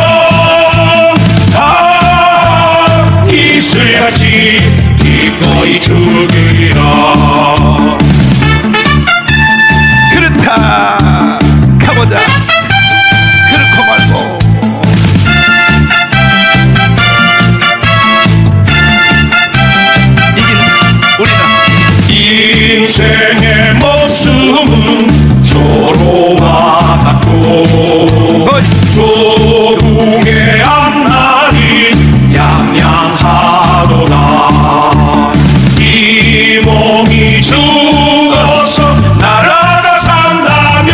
이슬같이 기꺼이 죽으리라. 그렇다. 가보자. 그렇고 말고 이긴 우리는 인생의 목숨은 조로와 같고 조국의 앞날이 양양하로다. 이 몸이 죽어서 나라가 산다면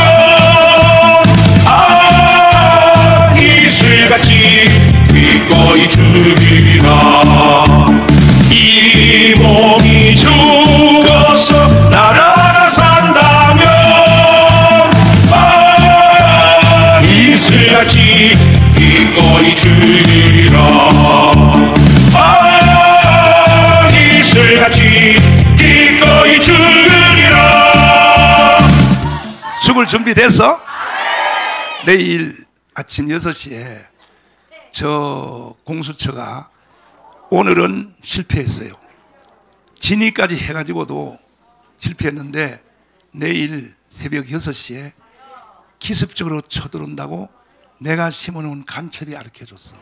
이슬같이 기꺼이 죽으리라. 이 몸이 죽어서 나라가 산다면 이슬같이 기꺼이 죽으리라. 이슬같이 기꺼이 죽으리라. 죽을 준비됐어? 내일 아침 6시에 저 공수처가 오늘은 실패했어요. 진위까지 해가지고도 실패했는데 내일 새벽 6시에 기습적으로 쳐들어온다고 내가 심어놓은 간첩이 알려줬어.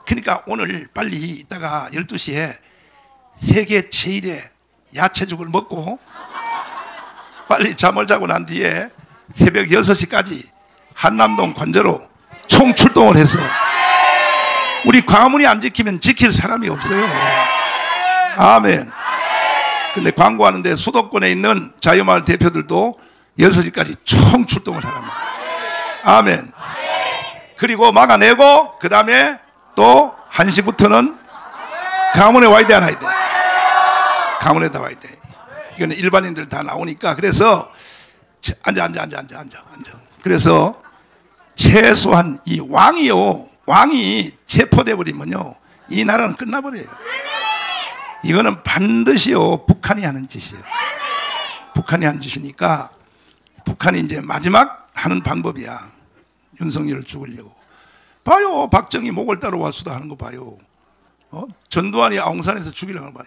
그러니까 오늘 빨리 이따가 12시에 세계 최일의 야채죽을 먹고 빨리 잠을 자고 난 뒤에 새벽 6시까지 한남동 관저로 총출동을 해서 우리 광화문이 안 지키면 지킬 사람이 없어요. 아멘. 근데 광고하는데 수도권에 있는 자유마을 대표들도 6시까지 총출동을 하란 말이에요. 아멘. 그리고 막아내고 그 다음에 또 1시부터는 광화문에 와야 돼, 안 와야 돼? 광화문에 다 와야 돼. 이거는 일반인들 다 나오니까. 그래서 앉아. 그래서 최소한 이 왕이 체포돼 버리면요 이 나라는 끝나버려요. 이거는 반드시요 북한이 하는 짓이에요. 북한이 하는 짓이니까 북한이 이제 마지막 하는 방법이야. 윤석열을 죽으려고. 봐요. 박정희 목을 따러 와수다 하는 거 봐요. 전두환이 아웅산에서 죽이려고 봐요.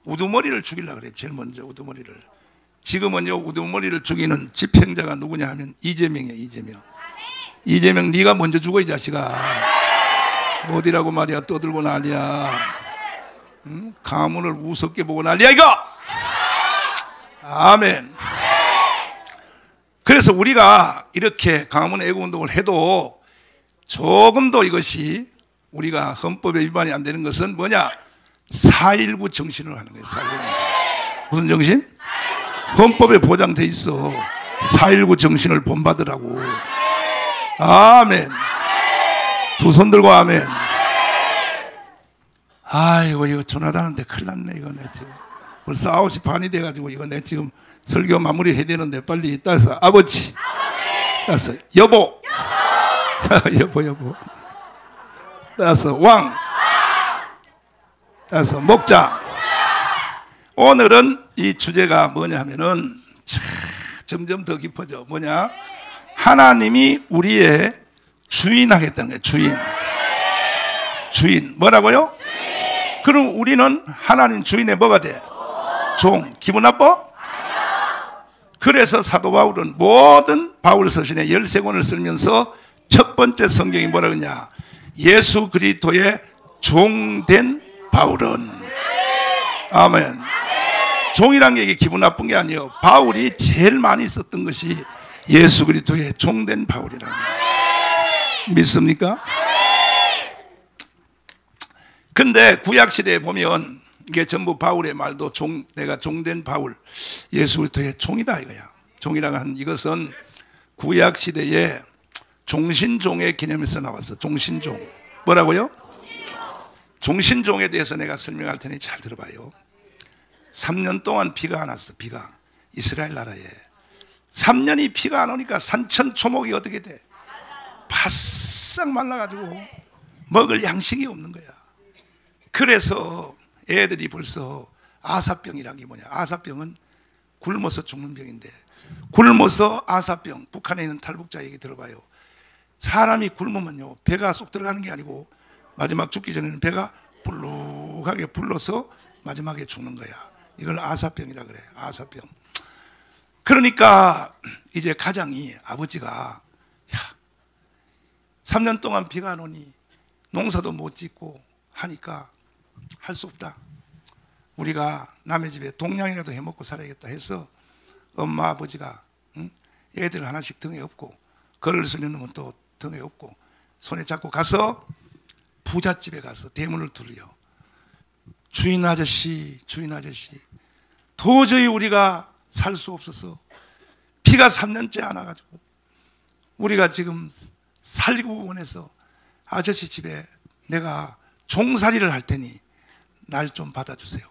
우두머리를 죽이려고 그래. 제일 먼저 우두머리를. 지금은요 우두머리를 죽이는 집행자가 누구냐 하면 이재명이야. 이재명 네가 먼저 죽어 이 자식아. 어디라고 말이야. 떠들고 난리야. 응? 가문을 우습게 보고 난리야 이거. 아멘. 그래서 우리가 이렇게 가문 애국운동을 해도 조금도 이것이 우리가 헌법에 위반이 안 되는 것은 뭐냐? 4.19 정신으로 하는 거예요. 4.19. 무슨 정신? 헌법에 보장돼 있어. 4.19 정신을 본받으라고. 아멘. 두 손 들고 아멘. 아이고 이거 조나단한테 큰일 났네. 이거 내 지금 벌써 9시 반이 돼가지고 이거 내 지금 설교 마무리 해야 되는데 빨리 따라서 아버지, 따라서 여보, 여보, 따라서 왕, 따라서 목자. 오늘은 이 주제가 뭐냐 하면은 점점 더 깊어져. 뭐냐? 하나님이 우리의 주인 하겠다는 거예요. 주인. 뭐라고요? 그럼 우리는 하나님 주인의 뭐가 돼? 종. 기분 나빠? 그래서 사도 바울은 모든 바울 서신의 13권을 쓰면서 첫 번째 성경이 뭐라 그러냐? 예수 그리스도의 종된 바울은. 아멘. 종이란 게 기분 나쁜 게 아니에요. 바울이 제일 많이 썼던 것이 예수 그리스도의 종된 바울이라는 거예요. 믿습니까? 근데 구약시대에 보면 이게 전부 바울의 말도 내가 종된 바울, 예수 그리스도의 종이다 이거야. 종이라고 하는 이것은 구약시대에 종신종의 개념에서 나왔어. 종신종. 뭐라고요? 종신종에 대해서 내가 설명할 테니 잘 들어봐요. 3년 동안 비가 안 왔어. 비가 이스라엘 나라에 3년이 비가 안 오니까 산천초목이 어떻게 돼? 바싹 말라가지고 먹을 양식이 없는 거야. 그래서 애들이 벌써 아사병이라는 게 뭐냐? 아사병은 굶어서 죽는 병인데, 굶어서 아사병, 북한에 있는 탈북자 얘기 들어봐요. 사람이 굶으면요 배가 쏙 들어가는 게 아니고 마지막 죽기 전에는 배가 불룩하게 불러서 마지막에 죽는 거야. 이걸 아사병이라 그래. 아사병. 그러니까 이제 가장이 아버지가 3년 동안 비가 안 오니 농사도 못 짓고 하니까 할 수 없다. 우리가 남의 집에 동냥이라도 해먹고 살아야겠다 해서 엄마 아버지가 애들 하나씩 등에 업고 걸을 수 있는 놈은 또 등에 업고 손에 잡고 가서 부잣집에 가서 대문을 두드려. 주인 아저씨, 도저히 우리가 살 수 없어서 비가 3년째 안 와가지고 우리가 지금 살고 원해서 아저씨 집에 내가 종살이를 할 테니 날 좀 받아주세요.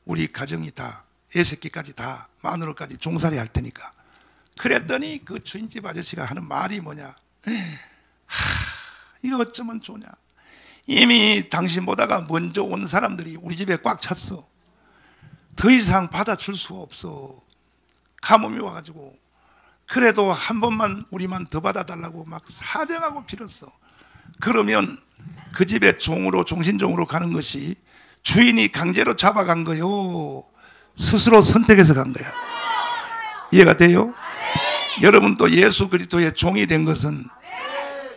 우리 가정이 다 애새끼까지 다 마누라까지 종살이 할 테니까. 그랬더니 그 주인집 아저씨가 하는 말이 뭐냐? 이거 어쩌면 좋냐? 이미 당신보다가 먼저 온 사람들이 우리 집에 꽉 찼어. 더 이상 받아줄 수가 없어. 가뭄이 와가지고. 그래도 한 번만 우리만 더 받아달라고 막 사정하고 빌었어. 그러면 그 집에 종으로, 종신종으로 가는 것이 주인이 강제로 잡아간 거요, 스스로 선택해서 간 거야. 이해가 돼요? 여러분 또 예수 그리스도의 종이 된 것은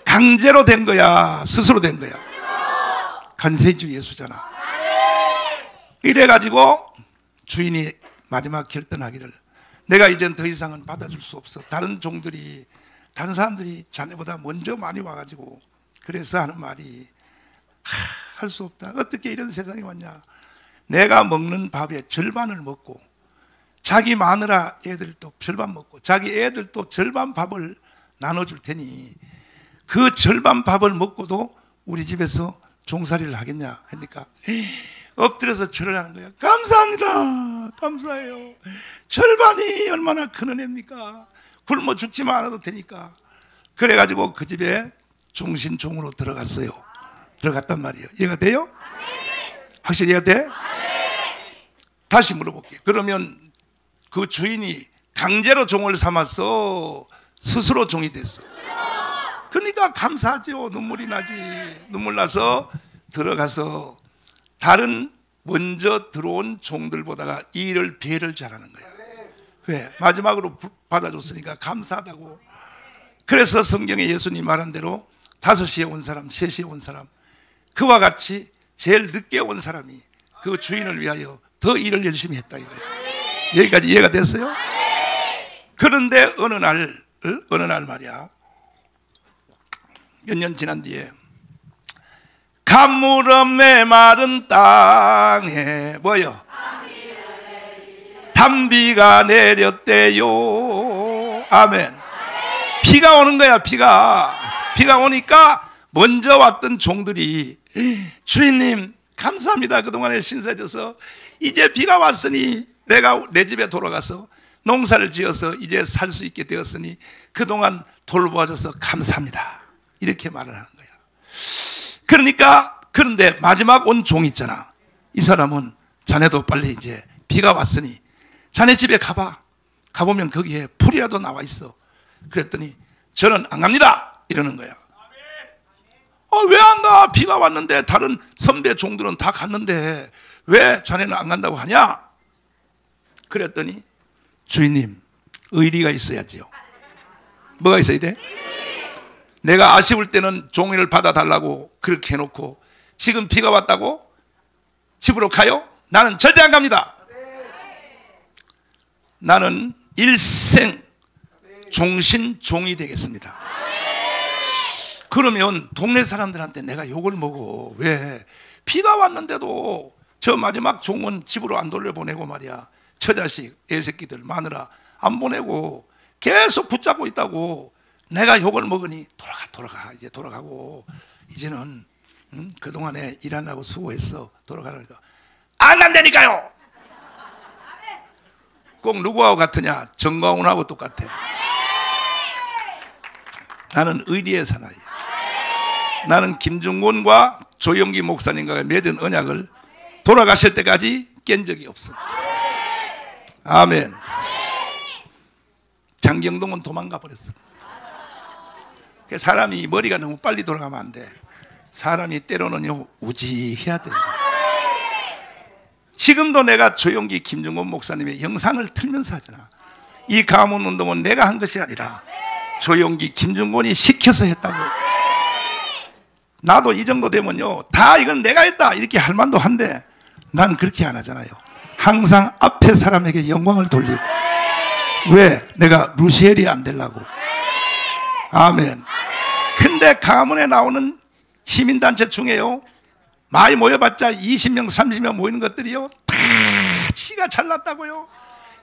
강제로 된 거야, 스스로 된 거야? 간세주 예수잖아. 이래가지고 주인이 마지막 결단하기를, 내가 이젠 더 이상은 받아줄 수 없어. 다른 종들이, 다른 사람들이 자네보다 먼저 많이 와가지고. 그래서 하는 말이 할 수 없다. 어떻게 이런 세상이 왔냐? 내가 먹는 밥의 절반을 먹고 자기 마누라 애들도 절반 먹고 자기 애들도 절반 밥을 나눠줄 테니 그 절반 밥을 먹고도 우리 집에서 종살이를 하겠냐 하니까 엎드려서 절을 하는 거야. 감사합니다. 감사해요. 절반이 얼마나 큰 은혜입니까? 굶어 죽지만 않아도 되니까. 그래가지고 그 집에 종신종으로 들어갔어요. 들어갔단 말이에요. 이해가 돼요? 확실히 이해가 돼? 다시 물어볼게요. 그러면 그 주인이 강제로 종을 삼았어? 스스로 종이 됐어? 그러니까 감사하죠. 눈물이 나지. 눈물 나서 들어가서 다른 먼저 들어온 종들보다가 일을 배를 잘하는 거야. 왜? 마지막으로 받아줬으니까 감사하다고. 그래서 성경에 예수님 말한 대로 5시에 온 사람, 3시에 온 사람, 그와 같이 제일 늦게 온 사람이 그 주인을 위하여 더 일을 열심히 했다 이거예요. 여기까지 이해가 됐어요? 그런데 어느 날 말이야, 몇 년 지난 뒤에 가물어 메마른 땅에 뭐요? 단비가 내렸대요. 아멘. 비가 오는 거야. 비가 오니까 먼저 왔던 종들이 주인님 감사합니다. 그동안에 신세져서 이제 비가 왔으니 내가 내 집에 돌아가서 농사를 지어서 이제 살 수 있게 되었으니 그동안 돌보아줘서 감사합니다. 이렇게 말을 하는 거야. 그러니까 그런데 마지막 온 종 있잖아. 이 사람은 자네도 빨리 이제 비가 왔으니 자네 집에 가보면 거기에 풀이라도 나와 있어. 그랬더니 저는 안 갑니다 이러는 거야. 왜 안 가? 비가 왔는데 다른 선배 종들은 다 갔는데 왜 자네는 안 간다고 하냐? 그랬더니 주인님 의리가 있어야지요. 뭐가 있어야 돼? 내가 아쉬울 때는 종이를 받아달라고 그렇게 해놓고 지금 비가 왔다고 집으로 가요? 나는 절대 안 갑니다. 나는 일생 종신종이 되겠습니다. 그러면 동네 사람들한테 내가 욕을 먹어. 왜? 비가 왔는데도 저 마지막 종은 집으로 안 돌려보내고 말이야, 처자식, 애새끼들, 마누라 안 보내고 계속 붙잡고 있다고 내가 욕을 먹으니 돌아가 이제 돌아가고 이제는 그동안에 일 안 하고 수고했어 돌아가라니까 안 간다니까요. 꼭 누구하고 같으냐? 정광훈하고 똑같아. 나는 의리의 사나이. 나는 김중곤과 조영기 목사님과 맺은 언약을 돌아가실 때까지 깬 적이 없어. 아멘. 장경동은 도망가 버렸어. 사람이 머리가 너무 빨리 돌아가면 안 돼. 사람이 때로는요 우직해야 돼. 지금도 내가 조영기 김중곤 목사님의 영상을 틀면서 하잖아. 이 가문운동은 내가 한 것이 아니라 조영기 김중곤이 시켜서 했다고. 나도 이 정도 되면요 다 이건 내가 했다 이렇게 할 만도 한데 난 그렇게 안 하잖아요. 항상 앞에 사람에게 영광을 돌리고. 왜? 내가 루시엘이 안 되려고. 아멘. 근데 가문에 나오는 시민단체 중에요 많이 모여봤자 20명 30명 모이는 것들이요 다 지가 잘났다고요.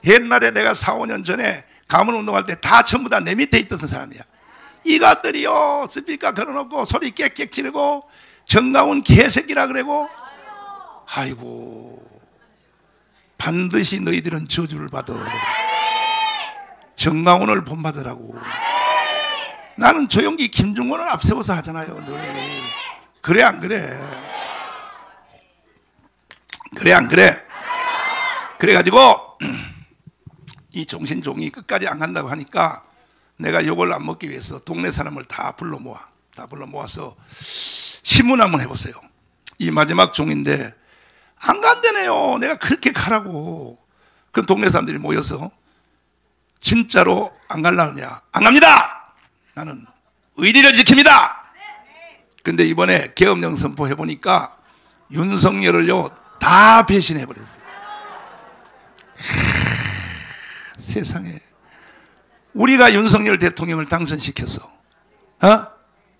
옛날에 내가 4, 5년 전에 가문운동할 때 다 전부 다 내 밑에 있던 사람이야. 이것들이요 스피커 걸어놓고 소리 깨깨 지르고 정가운 개새끼라 그러고. 아이고 반드시 너희들은 저주를 받아. 정가운을 본받으라고. 나는 조영기 김중곤을 앞세워서 하잖아요 늘. 그래 안 그래? 그래 안 그래? 그래가지고 이 종신종이 끝까지 안 간다고 하니까 내가 욕을 안 먹기 위해서 동네 사람을 다 불러 모아서 신문 한번 해보세요. 이 마지막 종인데 안 간대네요. 내가 그렇게 가라고. 그럼 동네 사람들이 모여서 진짜로 안 갈라느냐? 안 갑니다. 나는 의리를 지킵니다. 근데 이번에 계엄령 선포해보니까 윤석열을요 다 배신해버렸어요. 세상에 우리가 윤석열 대통령을 당선시켜서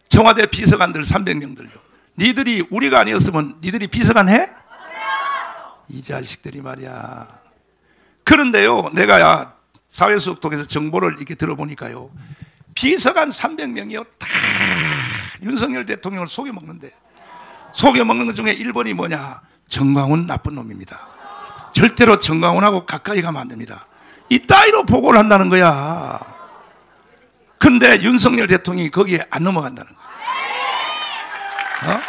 청와대 비서관들 300명들요 니들이 우리가 아니었으면 니들이 비서관 해? 이 자식들이 말이야. 그런데요 내가 사회수석통해서 정보를 이렇게 들어보니까요 비서관 300명이요 다 윤석열 대통령을 속여먹는데, 속여먹는 것 중에 1번이 뭐냐? 정광훈 나쁜 놈입니다. 절대로 정광훈하고 가까이 가면 안 됩니다. 이 따위로 보고를 한다는 거야. 근데 윤석열 대통령이 거기에 안 넘어간다는 거야.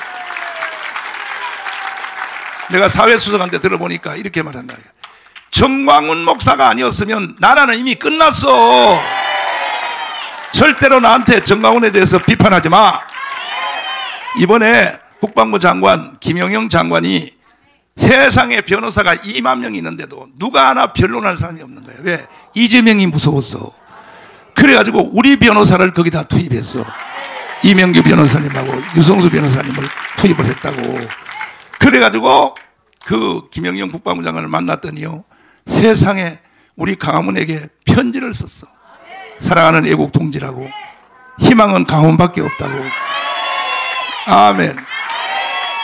내가 사회수석한테 들어보니까 이렇게 말한다. 정광훈 목사가 아니었으면 나라는 이미 끝났어. 절대로 나한테 정광훈에 대해서 비판하지 마. 이번에 국방부 장관 김영영 장관이 세상에 변호사가 2만 명이 있는데도 누가 하나 변론할 사람이 없는 거예요. 왜? 이재명이 무서웠어. 그래가지고 우리 변호사를 거기다 투입했어. 이명규 변호사님하고 유성수 변호사님을 투입을 했다고. 그래가지고 그 김영영 국방부 장관을 만났더니요, 세상에 우리 강화문에게 편지를 썼어. 사랑하는 애국 동지라고, 희망은 강화문밖에 없다고. 아멘.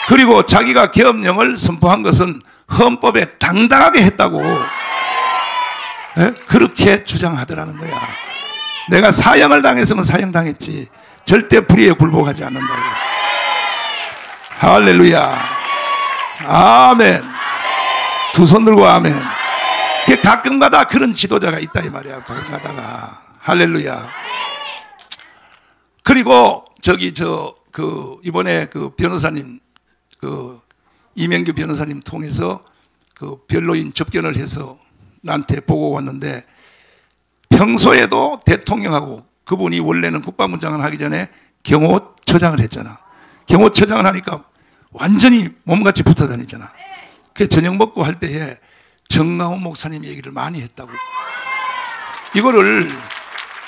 그리고 자기가 계엄령을 선포한 것은 헌법에 당당하게 했다고, 그렇게 주장하더라는 거야. 내가 사형을 당했으면 사형당했지 절대 불의에 굴복하지 않는다고. 할렐루야. 아멘. 두 손 들고 아멘. 가끔가다 그런 지도자가 있다 이 말이야. 가끔가다가. 할렐루야. 그리고 이번에 그 변호사님, 그 이명규 변호사님 통해서 그 변로인 접견을 해서 나한테 보고 왔는데, 평소에도 대통령하고 그분이 원래는 국방부 장관 하기 전에 경호처장을 했잖아. 경호처장을 하니까 완전히 몸같이 붙어 다니잖아. 그 저녁 먹고 할 때에 정가훈 목사님 얘기를 많이 했다고. 이거를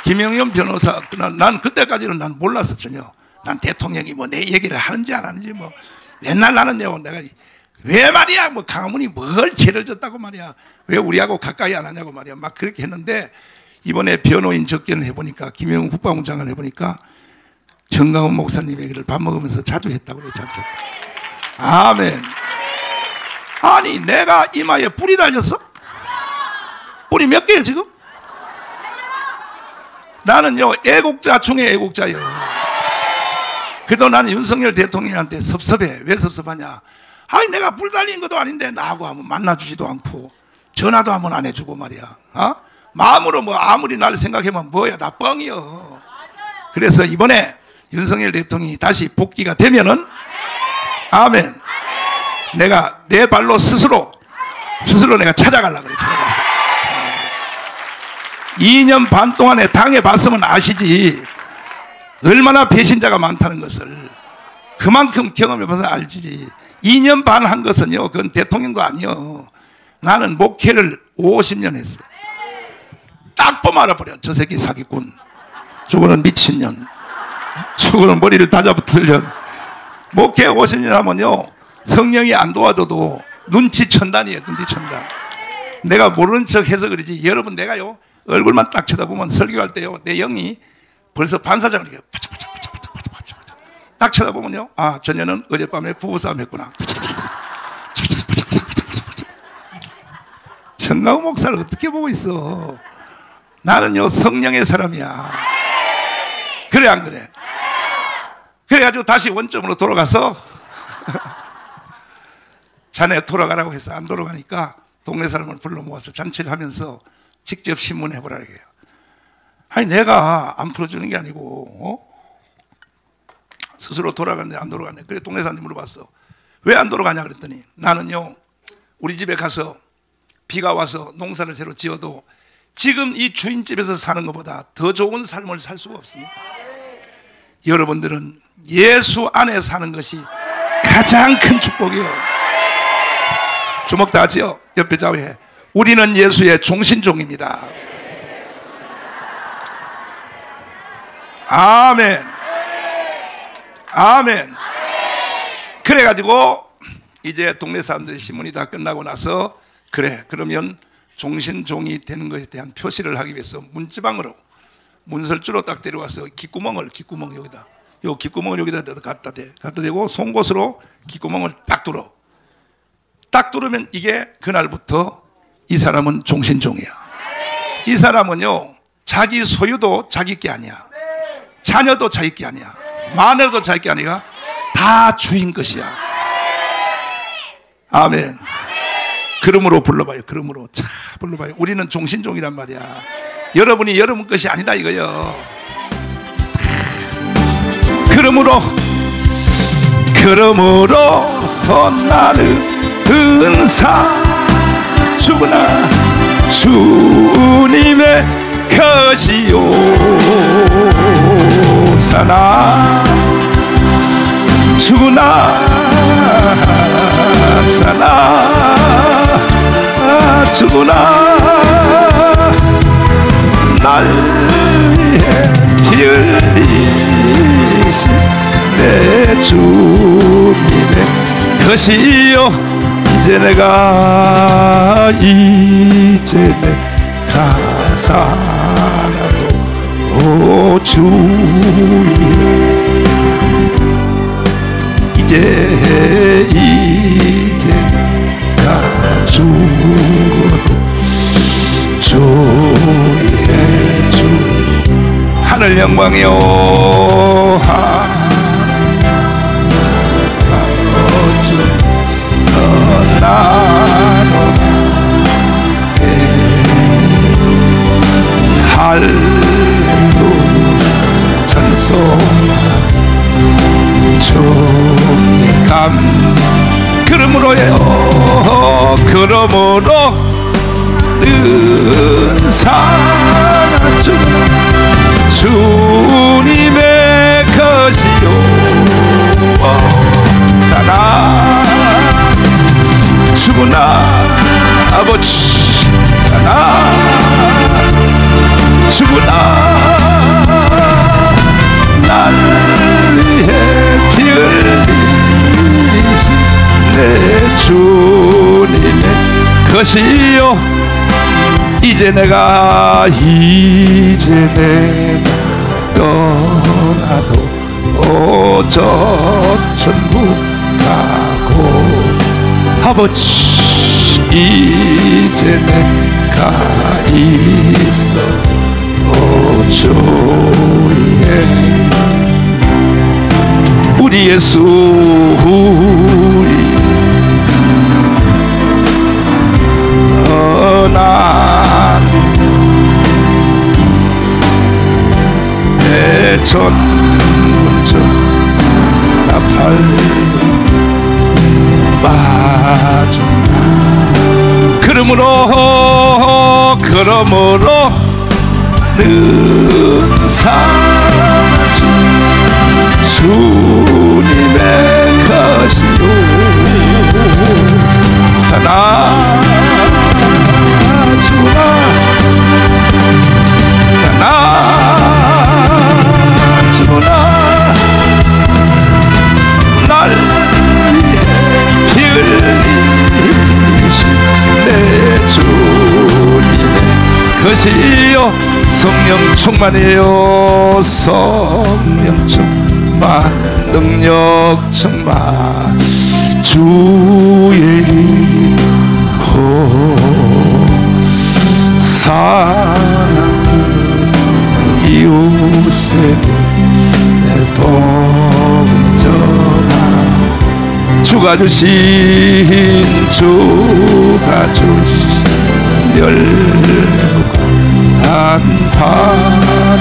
김영현 변호사, 난 그때까지는 난 몰랐어 전혀. 난 대통령이 뭐 내 얘기를 하는지 안 하는지 뭐 맨날 나는 내가 왜 말이야 뭐 강화문이 뭘 죄를 졌다고 말이야, 왜 우리하고 가까이 안 하냐고 말이야, 막 그렇게 했는데, 이번에 변호인 접견을 해보니까, 김영훈 국방부 장관을 해보니까 정가훈 목사님 얘기를 밥 먹으면서 자주 했다고 그래. 자주 했다고. 아멘. 아니 내가 이마에 뿔이 달렸어? 뿔이 몇 개예요 지금? 나는요 애국자 중에 애국자예요. 그래도 나는 윤석열 대통령한테 섭섭해. 왜 섭섭하냐? 아니 내가 뿔 달린 것도 아닌데 나하고 한번 만나주지도 않고 전화도 한번 안 해주고 말이야. 마음으로 뭐 아무리 날 생각하면 뭐야, 나 뻥이요. 그래서 이번에 윤석열 대통령이 다시 복귀가 되면은, 아멘, 내가 내 발로 스스로 내가 찾아가려고 그래. 2년 반 동안에 당해봤으면 아시지 얼마나 배신자가 많다는 것을. 그만큼 경험해봐서 알지. 2년 반 한 것은요, 그건 대통령도 아니요. 나는 목회를 50년 했어. 딱 보면 알아버려. 저 새끼 사기꾼, 저거는 미친년, 저거는 머리를 다잡붙을 년. 목회 50년 하면요, 성령이 안 도와줘도 눈치천단이에요. 눈치천단. 내가 모르는 척 해서 그러지, 여러분 내가요 얼굴만 딱 쳐다보면 설교할 때요 내 영이 벌써 반사장을 이렇게 바짝바짝 딱 쳐다보면요, 아 전혀는 어젯밤에 부부싸움 했구나. 정가훈 목사를 어떻게 보고 있어? 나는요 성령의 사람이야. 그래 안 그래? 그래가지고 다시 원점으로 돌아가서 자네 돌아가라고 해서 안 돌아가니까 동네 사람을 불러 모아서 잔치를 하면서 직접 신문해보라 이게요. 아니 내가 안 풀어주는 게 아니고 스스로 돌아갔네 안 돌아갔네. 그래 동네 사람들 물어봤어. 왜 안 돌아가냐 그랬더니, 나는요 우리 집에 가서 비가 와서 농사를 새로 지어도 지금 이 주인집에서 사는 것보다 더 좋은 삶을 살 수가 없습니다. 여러분들은 예수 안에 사는 것이 가장 큰 축복이에요. 주먹 다 하지요? 옆에 좌우에. 우리는 예수의 종신종입니다. 아멘. 아멘. 그래가지고 이제 동네 사람들의 신문이 다 끝나고 나서, 그래 그러면 종신종이 되는 것에 대한 표시를 하기 위해서 문지방으로 문설주로 딱 데려와서 귓구멍 여기다, 요 귓구멍을 여기다 갖다 대고 송곳으로 귓구멍을 딱 뚫어. 딱 뚫으면 이게 그날부터 이 사람은 종신종이야. 이 사람은요 자기 소유도 자기 게 아니야, 자녀도 자기 게 아니야, 마누라도 자기 게 아니라 다 주인 것이야. 아멘. 그러므로 불러봐요. 그러므로 자 불러봐요. 우리는 종신종이란 말이야. 여러분이 여러분 것이 아니다 이거요. 그러므로 나를 은사 주구나 주님의 것이요 사나 주구나 사나 주구나 날 위해 피 흘리신 내 주님의 것이요 이제 내가 살아도 오 주님 이제 나 죽어도 주의 주 하늘 영광이요 나로 할렐루야 찬송 주감 그러므로요 그러므로 은사나 주님의 것이요 사나 주구나 아버지 사나 주구나 날 위해 피 흘리신 내 주님의 것이요 이제 내가 떠나도 저 천국 가고 아버지 이제 내가 있어 주의 우리 예수 난 내 전부터 나팔 빠져 그러므로 은사 주님의 것이요 사나 주나 사나 주나 날 위해 피 흘리신 내 주님의 것이요 성령 충만이요 성령 충만 능력 충만 주의 이호 사랑은 이웃에게 봉전하 주가 주신 열매가 한 바다에서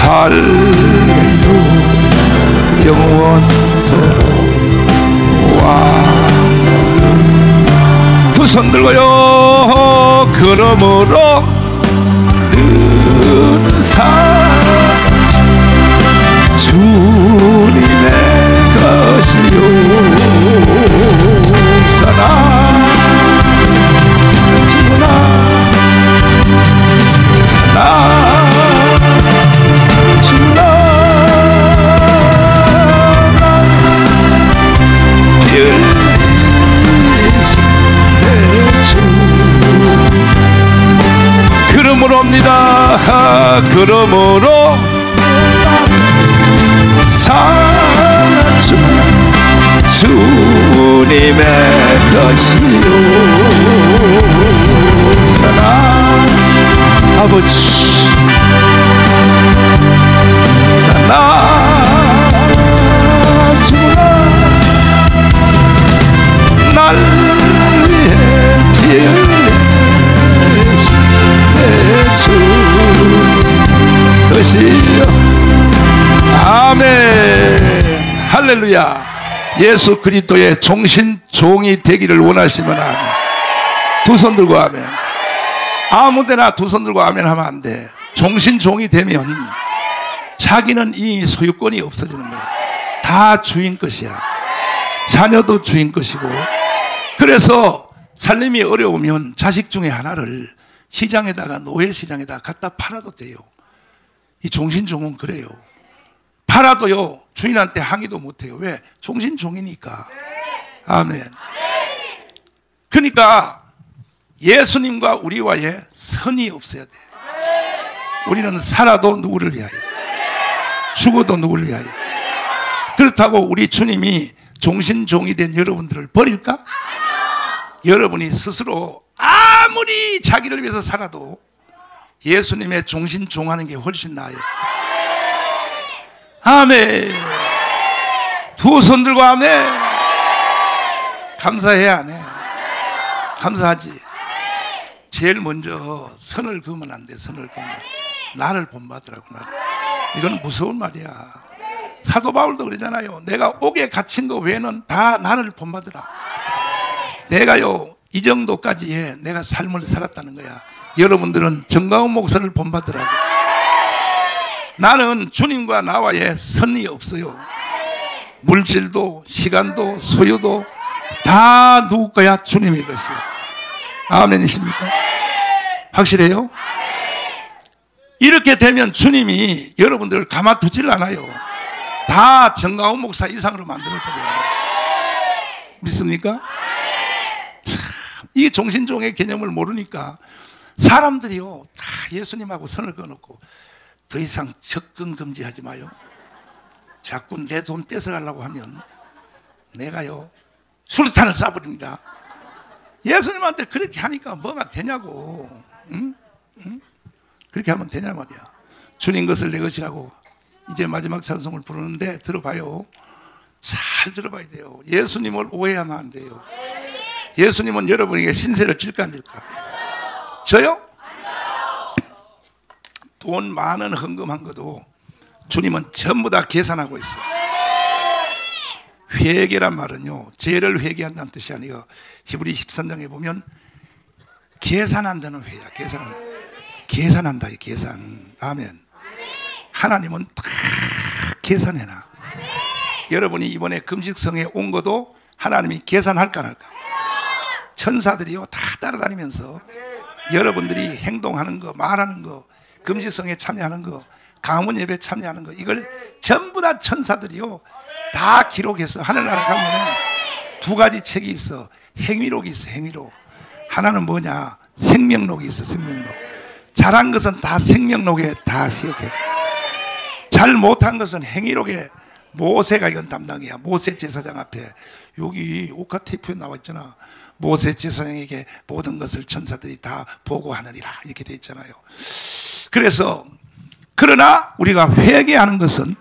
할렐루야 영원토록 와 두 손 들고요 그러므로 은사 주님의 것이요 사랑 주나 사랑 주나 그러므로입니다 그러므로 사주 주님의 것이요 사랑 아버지 사랑 주나 날 위해 피 흘리신 내 주 것이요 아멘 할렐루야 예수 그리스도의 종신종이 되기를 원하시면 아멘 두 손 들고 아멘 아무데나 두 손 들고 아멘 하면 안 돼 종신종이 되면 자기는 이 소유권이 없어지는 거야 다 주인 것이야. 자녀도 주인 것이고. 그래서 살림이 어려우면 자식 중에 하나를 시장에다가, 노예시장에다가 갖다 팔아도 돼요. 이 종신종은 그래요. 팔아도요, 주인한테 항의도 못해요. 왜? 종신종이니까. 아멘. 그러니까 예수님과 우리와의 선이 없어야 돼. 우리는 살아도 누구를 위하여, 죽어도 누구를 위하여. 그렇다고 우리 주님이 종신종이 된 여러분들을 버릴까? 여러분이 스스로 아무리 자기를 위해서 살아도 예수님의 종신종하는 게 훨씬 나아요. 아멘. 두 손 들고 아멘. 감사해 안 해? 감사하지. 제일 먼저 선을 그으면 안 돼. 선을 그으면 나를 본받으라고. 나를. 이건 무서운 말이야. 사도 바울도 그러잖아요. 내가 옥에 갇힌 거 외에는 다 나를 본받으라. 내가요, 이 정도까지 해. 내가 삶을 살았다는 거야. 여러분들은 정가운 목사를 본받으라고. 나는 주님과 나와의 선이 없어요. 물질도 시간도 소유도 다 누구 거야? 주님의 것이요. 아멘이십니까? 확실해요? 이렇게 되면 주님이 여러분들을 가만두질 않아요. 다 정가운 목사 이상으로 만들어버려요. 믿습니까? 참, 이 종신종의 개념을 모르니까 사람들이요, 다 예수님하고 선을 그어놓고 더 이상 접근 금지하지 마요. 자꾸 내 돈 뺏어가려고 하면 내가요, 수류탄을 쏴버립니다. 예수님한테 그렇게 하니까 뭐가 되냐고. 응? 응? 그렇게 하면 되냐 말이야. 주님 것을 내 것이라고. 이제 마지막 찬송을 부르는데 들어봐요. 잘 들어봐야 돼요. 예수님을 오해하면 안 돼요. 예수님은 여러분에게 신세를 질까 안 질까? 저요? 돈 많은 헌금한 것도 주님은 전부 다 계산하고 있어요. 회개란 말은요, 죄를 회개한다는 뜻이 아니고 히브리 13장에 보면 계산한다는 회야. 계산한다. 계산. 아멘. 하나님은 다 계산해놔. 여러분이 이번에 금식성에 온 것도 하나님이 계산할까 안 할까? 천사들이요, 다 따라다니면서 여러분들이 행동하는 거, 말하는 거, 금식성에 참여하는 거, 가문 예배 참여하는 거, 이걸 전부 다 천사들이요, 다 기록해서 하늘나라 가면은 두 가지 책이 있어. 행위록이 있어. 행위록. 하나는 뭐냐? 생명록이 있어. 생명록. 잘한 것은 다 생명록에 다 기록해. 잘 못한 것은 행위록에 모세가 이건 담당이야. 모세 제사장 앞에 여기 오카테이프에 나와 있잖아. 모세 제사장에게 모든 것을 천사들이 다 보고하느니라 이렇게 돼 있잖아요. 그래서 그러나 우리가 회개하는 것은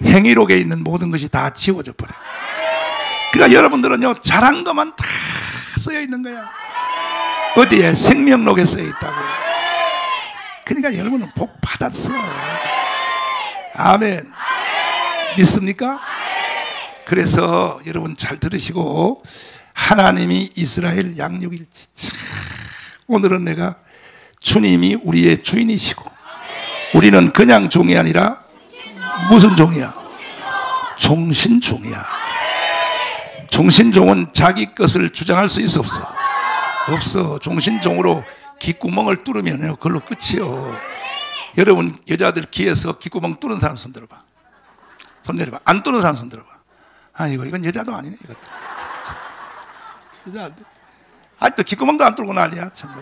행위록에 있는 모든 것이 다 지워져 버려. 그러니까 여러분들은요, 잘한 것만 다 쓰여 있는 거야. 어디에? 생명록에 쓰여 있다고. 그러니까 여러분은 복 받았어. 아멘. 믿습니까? 그래서 여러분 잘 들으시고, 하나님이 이스라엘 양육일지. 오늘은 내가 주님이 우리의 주인이시고, 우리는 그냥 종이 아니라 무슨 종이야? 종신종이야. 종신종은 자기 것을 주장할 수 있어 없어? 없어. 종신종으로 귓구멍을 뚫으면 그걸로 끝이요. 여러분 여자들 귀에서 귓구멍 뚫은 사람 손 들어봐. 손 내려봐. 안 뚫은 사람 손 들어봐. 아, 이건 여자도 아니네 이것도. 여자들 아직도 귓구멍도 안 뚫고 난리야. 참.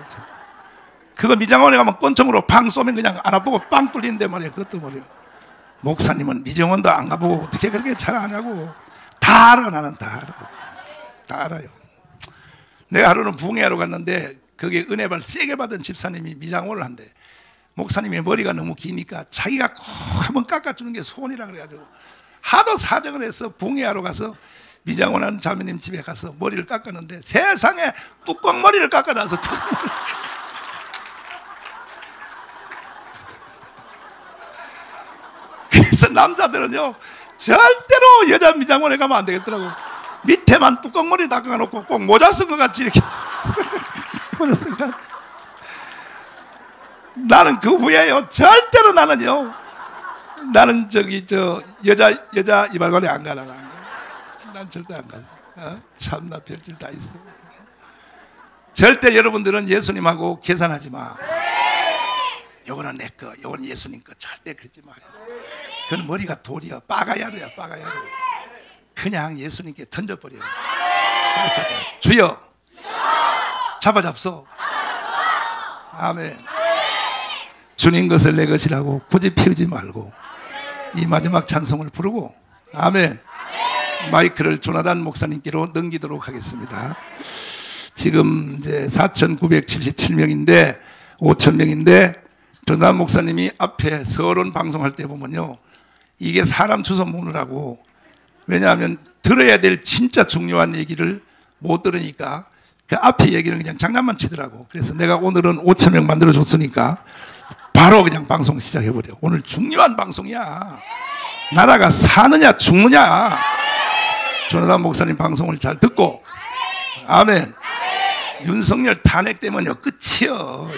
그거 미장원에 가면 권총으로 팡 쏘면 그냥 안 아프고 빵 뚫리는데 말이야. 그것도 말이야. 목사님은 미정원도 안 가보고 어떻게 그렇게 잘 아냐고. 다 알아. 나는 다 알아. 다 알아요. 내가 하루는 부흥회하러 갔는데 거기에 은혜발 세게 받은 집사님이 미장원을 한대. 목사님의 머리가 너무 기니까 자기가 꼭 한번 깎아주는 게 소원이라 그래가지고 하도 사정을 해서 부흥회하러 가서 미장원하는 자매님 집에 가서 머리를 깎았는데 세상에 뚜껑머리를 깎아놔서 뚜껑머리. 그래서 남자들은요, 절대로 여자 미장원에 가면 안 되겠더라고. 밑에만 뚜껑머리 닦아놓고 꼭 모자 쓴 것 같이 이렇게 모자 쓴 것 같이. 나는 그 후에요, 절대로 나는요, 나는 여자 이발관에 안 가라. 난 절대 안 가. 참나 별짓 다 있어. 절대 여러분들은 예수님하고 계산하지 마. 요거는 내 거, 요거는 예수님 거. 절대 그러지 마요. 그건 머리가 돌이야. 빠가야로야, 빠가야로. 그냥 예수님께 던져버려. 주여, 잡아잡소. 아멘. 주님 것을 내 것이라고 굳이 피우지 말고 이 마지막 찬송을 부르고, 아멘. 마이크를 조나단 목사님께로 넘기도록 하겠습니다. 지금 이제 4,977명인데 5,000명인데 조나단 목사님이 앞에 서론 방송할 때 보면요, 이게 사람 주워 모으느라고, 왜냐하면 들어야 될 진짜 중요한 얘기를 못 들으니까 그 앞에 얘기는 그냥 장난만 치더라고. 그래서 내가 오늘은 5,000명 만들어 줬으니까 바로 그냥 방송 시작해버려. 오늘 중요한 방송이야. 나라가 사느냐 죽느냐. 조나단 목사님 방송을 잘 듣고, 아멘. 윤석열 탄핵되면요 끝이요.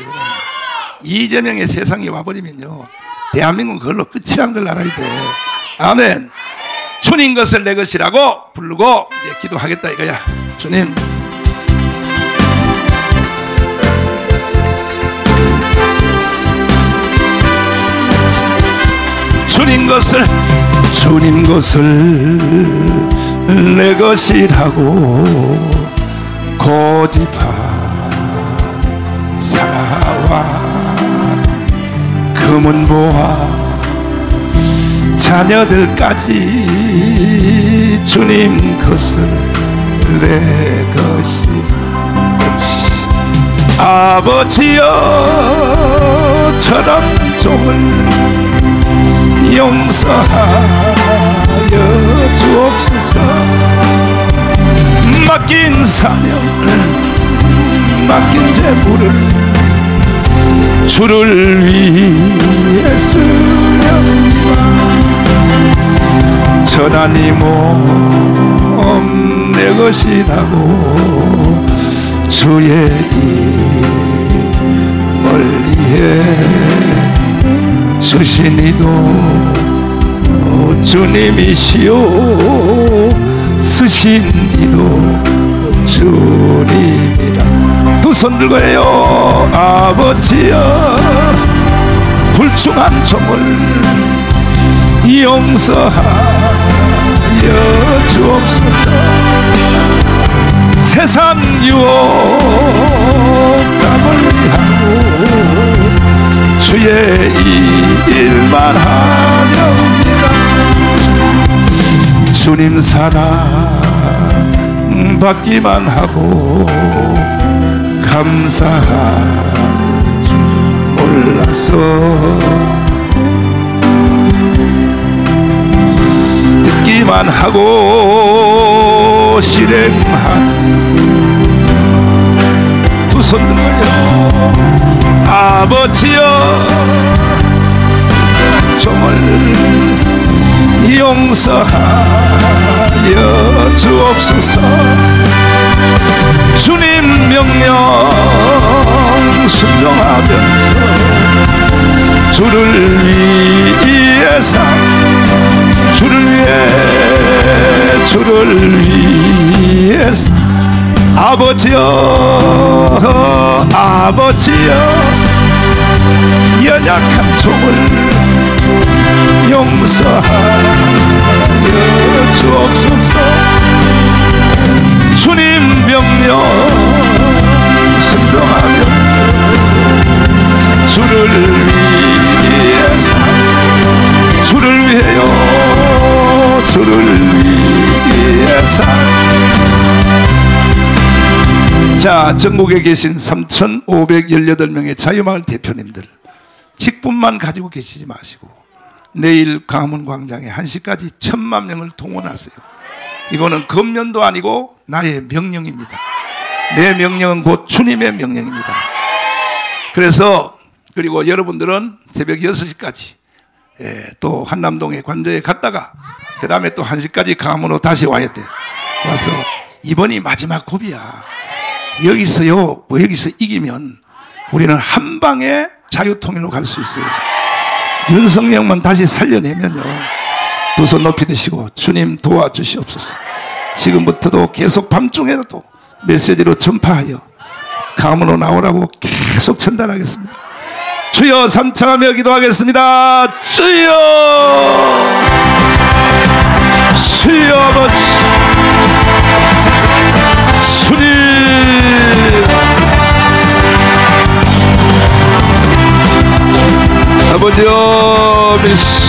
이재명의 세상이 와버리면요 대한민국은 그걸로 끝이라는 걸 알아야 돼. 아멘. 주님 것을 내 것이라고 부르고 이제 기도하겠다 이거야. 주님, 주님 것을 내 것이라고 고집한 살아와 금은 보아 자녀들까지 주님 것을 내 것이 아버지여 저런 종을 용서하여 주옵소서. 맡긴 사명 맡긴 재물을 주를 위해 쓰렵니다. 천하니 몸 내 것이라고 주의 이름을 위해 쓰신 이도 주님이시오. 쓰신 이도 주님이라. 두 손 들고 해요. 아버지여 불충한 종을 용서하여 주옵소서. 세상 유혹감을 위하고 주의 일만 하렵니다. 주님 사랑 받기만 하고 감사할 줄 몰라서 듣기만 하고 실행한 두 손 들어요. 아버지여 종을 용서하여 주옵소서. 주님 명령 순종하면서 주를 위해 주를 위해 아버지여 연약한 종을 용서하여 주옵소서. 주님 명령 순종하면서 주를 위해요 주를 위해서. 자, 전국에 계신 3,518명의 자유마을 대표님들, 직분만 가지고 계시지 마시고 내일 광화문 광장에 1시까지 1,000만 명을 동원하세요. 이거는 검면도 아니고 나의 명령입니다. 내 명령은 곧 주님의 명령입니다. 그래서 그리고 여러분들은 새벽 6시까지 또 한남동에 관저에 갔다가 그 다음에 또 1시까지 광화문으로 다시 와야 돼. 와서 이번이 마지막 고비야. 여기서 이기면 우리는 한 방에 자유통일로 갈 수 있어요. 윤성영만 다시 살려내면요, 두 손 높이 드시고 주님 도와주시옵소서. 지금부터도 계속 밤중에도 메시지로 전파하여 감으로 나오라고 계속 전달하겠습니다. 주여 삼창하며 기도하겠습니다. 주여, 주여 아버지, 주님, 아버지여 미스.